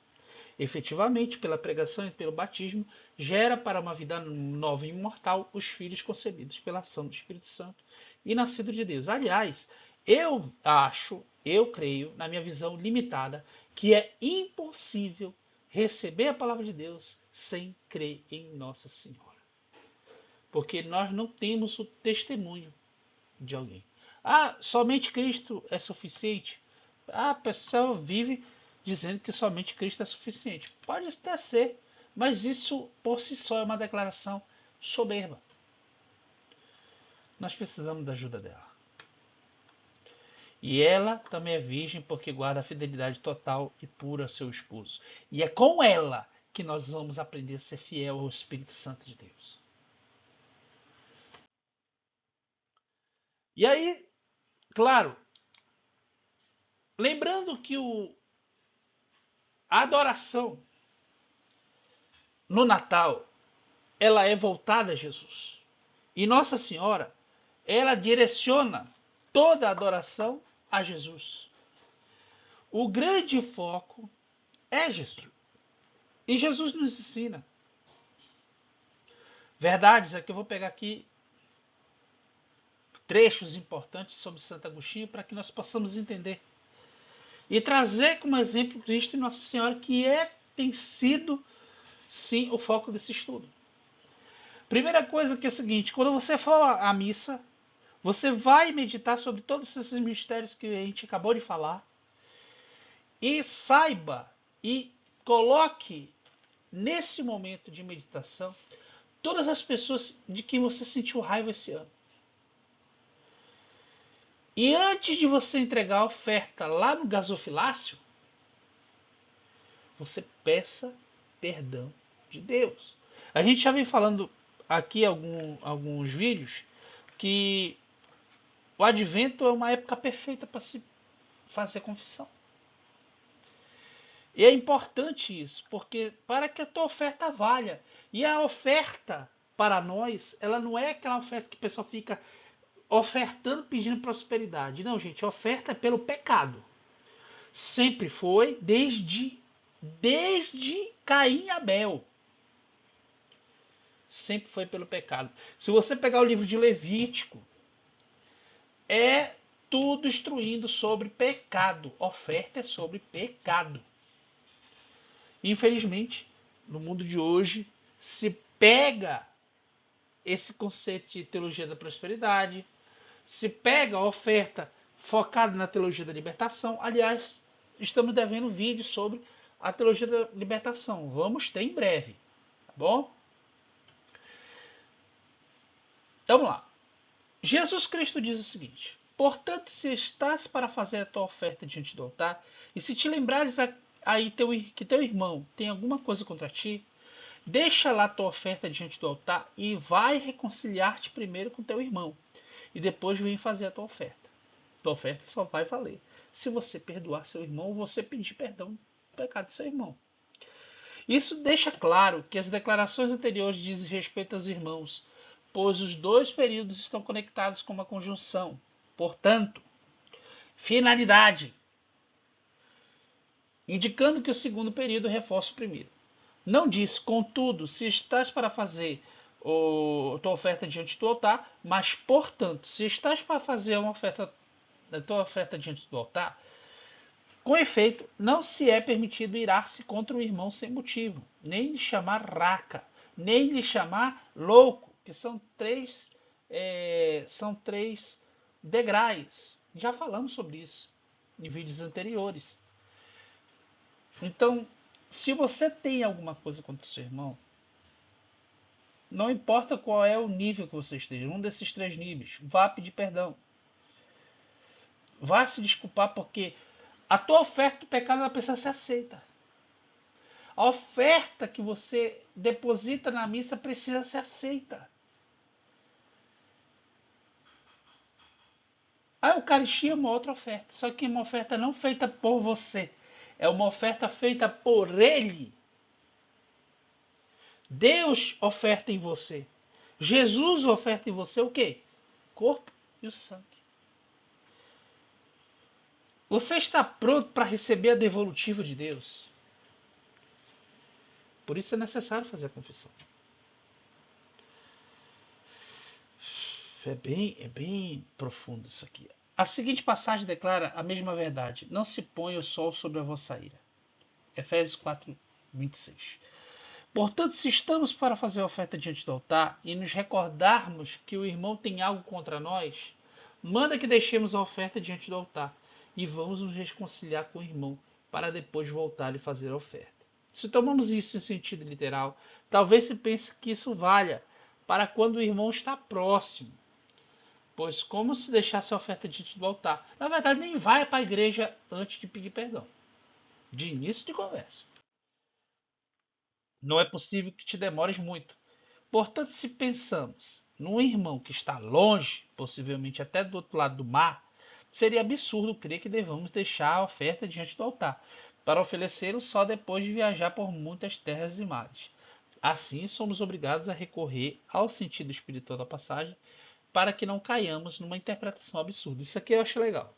Efetivamente, pela pregação e pelo batismo, gera para uma vida nova e imortal os filhos concebidos pela ação do Espírito Santo e nascidos de Deus. Aliás, eu creio, na minha visão limitada, que é impossível receber a palavra de Deus sem crer em Nossa Senhora. Porque nós não temos o testemunho de alguém. Ah, somente Cristo é suficiente? Ah, a pessoa vive dizendo que somente Cristo é suficiente. Pode até ser, mas isso por si só é uma declaração soberba. Nós precisamos da ajuda dela. E ela também é virgem porque guarda a fidelidade total e pura ao seu esposo. E é com ela que nós vamos aprender a ser fiel ao Espírito Santo de Deus. E aí, claro, lembrando que a adoração no Natal, ela é voltada a Jesus. E Nossa Senhora, ela direciona toda a adoração a Jesus. O grande foco é Jesus. E Jesus nos ensina verdades. Aqui eu vou pegar aqui trechos importantes sobre Santo Agostinho para que nós possamos entender. E trazer como exemplo Cristo e Nossa Senhora, que tem sido, sim, o foco desse estudo. Primeira coisa que é o seguinte, quando você for à missa, você vai meditar sobre todos esses mistérios que a gente acabou de falar e saiba e coloque nesse momento de meditação todas as pessoas de quem você sentiu raiva esse ano. E antes de você entregar a oferta lá no gasofilácio, você peça perdão de Deus. A gente já vem falando aqui alguns vídeos que o advento é uma época perfeita para se fazer confissão. E é importante isso, porque para que a tua oferta valha. E a oferta para nós, ela não é aquela oferta que o pessoal fica ofertando pedindo prosperidade. Não, gente, a oferta é pelo pecado. Sempre foi desde Caim e Abel. Sempre foi pelo pecado. Se você pegar o livro de Levítico, é tudo instruindo sobre pecado. Oferta é sobre pecado. Infelizmente, no mundo de hoje, se pega esse conceito de teologia da prosperidade, se pega a oferta focada na teologia da libertação. Aliás, estamos devendo um vídeo sobre a teologia da libertação. Vamos ter em breve, tá bom? Então, vamos lá. Jesus Cristo diz o seguinte: portanto, se estás para fazer a tua oferta diante do altar, e se te lembrares aí que teu irmão tem alguma coisa contra ti, deixa lá tua oferta diante do altar e vai reconciliar-te primeiro com teu irmão, e depois vem fazer a tua oferta. Tua oferta só vai valer se você perdoar seu irmão ou você pedir perdão do pecado do seu irmão. Isso deixa claro que as declarações anteriores dizem respeito aos irmãos, pois os dois períodos estão conectados com uma conjunção. Portanto, finalidade, indicando que o segundo período reforça o primeiro. Não diz, contudo, se estás para fazer a tua oferta diante do altar, mas, portanto, se estás para fazer a tua oferta diante do altar, com efeito, não se é permitido irar-se contra o irmão sem motivo, nem lhe chamar raca, nem lhe chamar louco, que são três degraus. Já falamos sobre isso em vídeos anteriores. Então, se você tem alguma coisa contra o seu irmão, não importa qual é o nível que você esteja, um desses três níveis, vá pedir perdão. Vá se desculpar, porque a tua oferta do pecado ela precisa ser aceita. A oferta que você deposita na missa precisa ser aceita. A Eucaristia é uma outra oferta, só que é uma oferta não feita por você, é uma oferta feita por Ele. Deus oferta em você. Jesus oferta em você o quê? O corpo e o sangue. Você está pronto para receber a devolutiva de Deus? Por isso é necessário fazer a confissão. É bem profundo isso aqui. A seguinte passagem declara a mesma verdade. Não se põe o sol sobre a vossa ira. Efésios 4, 26. Portanto, se estamos para fazer a oferta diante do altar e nos recordarmos que o irmão tem algo contra nós, manda que deixemos a oferta diante do altar e vamos nos reconciliar com o irmão para depois voltar e fazer a oferta. Se tomamos isso em sentido literal, talvez se pense que isso valha para quando o irmão está próximo, pois como se deixasse a oferta diante do altar? Na verdade, nem vai para a igreja antes de pedir perdão. De início de conversa. Não é possível que te demores muito. Portanto, se pensamos num irmão que está longe, possivelmente até do outro lado do mar, seria absurdo crer que devamos deixar a oferta diante do altar, para oferecê-lo só depois de viajar por muitas terras e mares. Assim, somos obrigados a recorrer ao sentido espiritual da passagem para que não caiamos numa interpretação absurda. Isso aqui eu acho legal,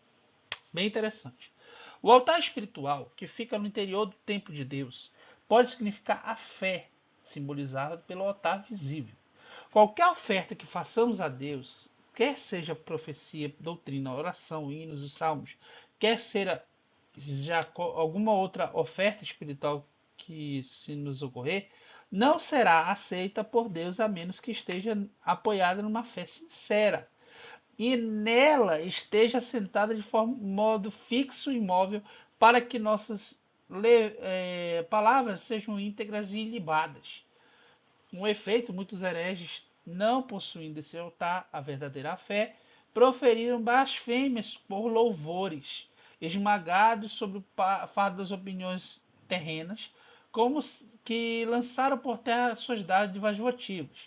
bem interessante. O altar espiritual, que fica no interior do templo de Deus, pode significar a fé, simbolizada pelo altar visível. Qualquer oferta que façamos a Deus, quer seja profecia, doutrina, oração, hinos e salmos, quer seja já alguma outra oferta espiritual que se nos ocorrer, não será aceita por Deus a menos que esteja apoiada numa fé sincera e nela esteja assentada de modo fixo e imóvel para que nossas palavras sejam íntegras e ilibadas. Com efeito, muitos hereges, não possuindo esse altar, a verdadeira fé, proferiram blasfêmias por louvores, esmagados sobre o fardo das opiniões terrenas, como que lançaram por terra suas dádivas votivas.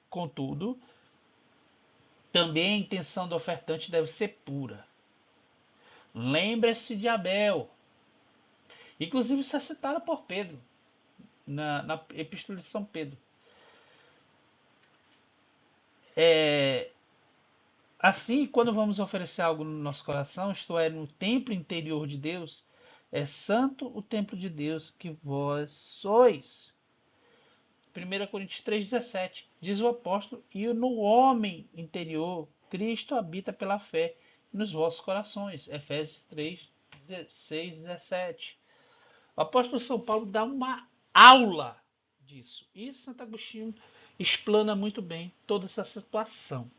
Contudo, também a intenção do ofertante deve ser pura. Lembre-se de Abel. Inclusive, isso é citado por Pedro, na Epístola de São Pedro. Assim, quando vamos oferecer algo no nosso coração, isto é, no templo interior de Deus, é santo o templo de Deus que vós sois. 1 Coríntios 3,17 diz o apóstolo, e no homem interior, Cristo habita pela fé nos vossos corações. Efésios 3, 16, 17. O apóstolo São Paulo dá uma aula disso. E Santo Agostinho explana muito bem toda essa situação.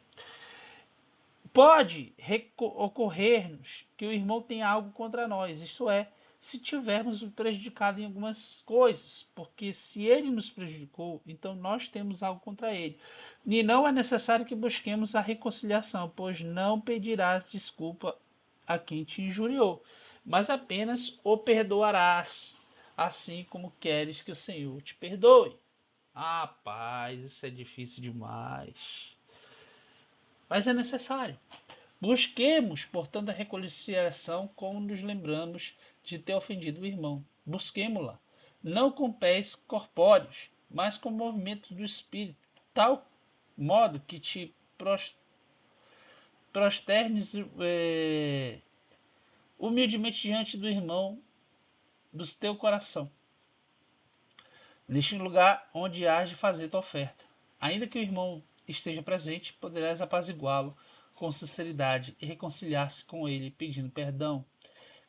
Pode ocorrer-nos que o irmão tenha algo contra nós, isto é, se tivermos prejudicado em algumas coisas, porque se ele nos prejudicou, então nós temos algo contra ele. E não é necessário que busquemos a reconciliação, pois não pedirás desculpa a quem te injuriou, mas apenas o perdoarás, assim como queres que o Senhor te perdoe. Ah, paz, isso é difícil demais. Mas é necessário. Busquemos, portanto, a reconciliação como nos lembramos de ter ofendido o irmão. Busquemo-la, não com pés corpóreos, mas com movimentos do espírito, tal modo que te prosternes humildemente diante do irmão do teu coração, neste lugar onde hás de fazer tua oferta. Ainda que o irmão esteja presente, poderás apaziguá-lo com sinceridade e reconciliar-se com ele pedindo perdão,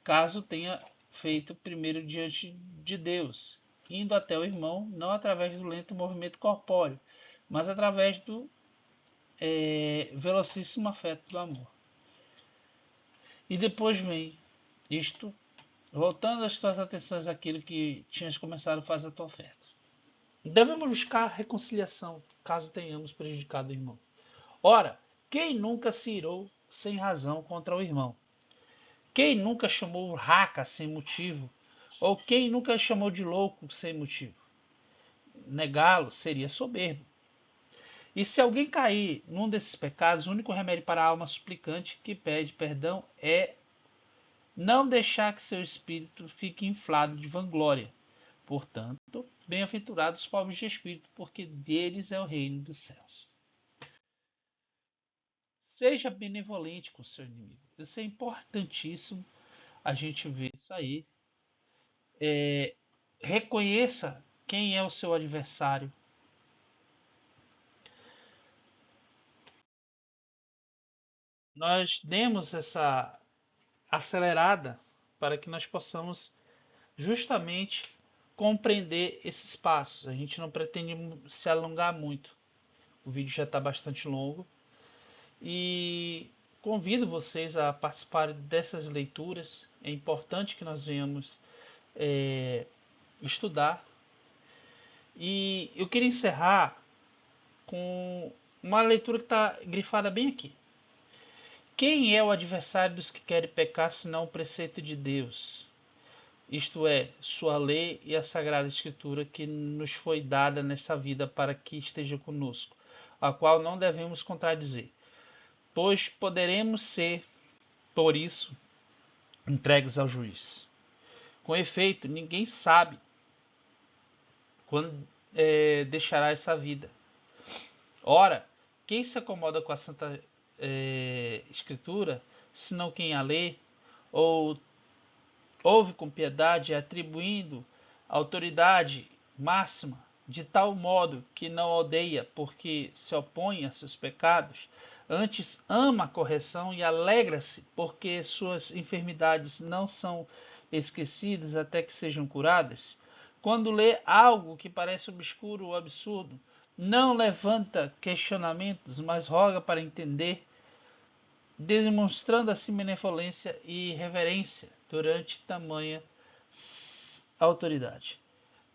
caso tenha feito primeiro diante de Deus. indo até o irmão, não através do lento movimento corpóreo, mas através do velocíssimo afeto do amor. E depois vem isto, voltando as tuas atenções àquilo que tinhas começado a fazer a tua oferta. Devemos buscar reconciliação, caso tenhamos prejudicado o irmão. Ora, quem nunca se irou sem razão contra o irmão? Quem nunca chamou raca sem motivo? Ou quem nunca chamou de louco sem motivo? Negá-lo seria soberbo. E se alguém cair num desses pecados, o único remédio para a alma suplicante que pede perdão é não deixar que seu espírito fique inflado de vanglória. Portanto, bem-aventurados os pobres de espírito, porque deles é o reino dos céus. Seja benevolente com o seu inimigo. Isso é importantíssimo a gente ver isso aí. Reconheça quem é o seu adversário. Nós demos essa acelerada para que nós possamos justamente compreender esses passos. A gente não pretende se alongar muito. O vídeo já está bastante longo e convido vocês a participarem dessas leituras. É importante que nós venhamos estudar. E eu queria encerrar com uma leitura que está grifada bem aqui. Quem é o adversário dos que querem pecar, senão o preceito de Deus? Isto é, sua lei e a Sagrada Escritura que nos foi dada nesta vida para que esteja conosco, a qual não devemos contradizer, pois poderemos ser, por isso, entregues ao juiz. Com efeito, ninguém sabe quando deixará essa vida. Ora, quem se acomoda com a Santa Escritura, senão quem a lê, ou ouve com piedade, atribuindo autoridade máxima, de tal modo que não odeia porque se opõe a seus pecados, antes ama a correção e alegra-se porque suas enfermidades não são esquecidas até que sejam curadas. Quando lê algo que parece obscuro ou absurdo, não levanta questionamentos, mas roga para entender, demonstrando assim benevolência e reverência durante tamanha autoridade.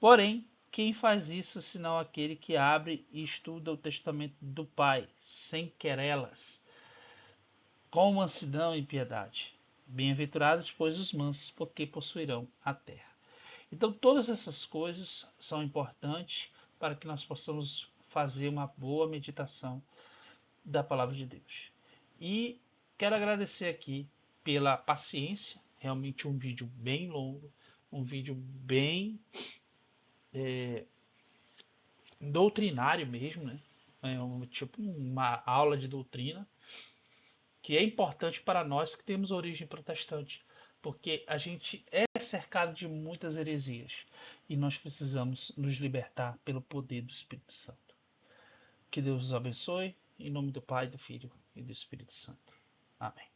Porém, quem faz isso senão aquele que abre e estuda o testamento do Pai, sem querelas, com mansidão e piedade? Bem-aventurados, pois, os mansos, porque possuirão a terra. Então, todas essas coisas são importantes para que nós possamos fazer uma boa meditação da palavra de Deus. E quero agradecer aqui pela paciência, realmente um vídeo bem longo, um vídeo bem doutrinário mesmo, né? Tipo uma aula de doutrina, que é importante para nós que temos origem protestante, porque a gente é cercado de muitas heresias e nós precisamos nos libertar pelo poder do Espírito Santo. Que Deus os abençoe, em nome do Pai, do Filho e do Espírito Santo. Amém.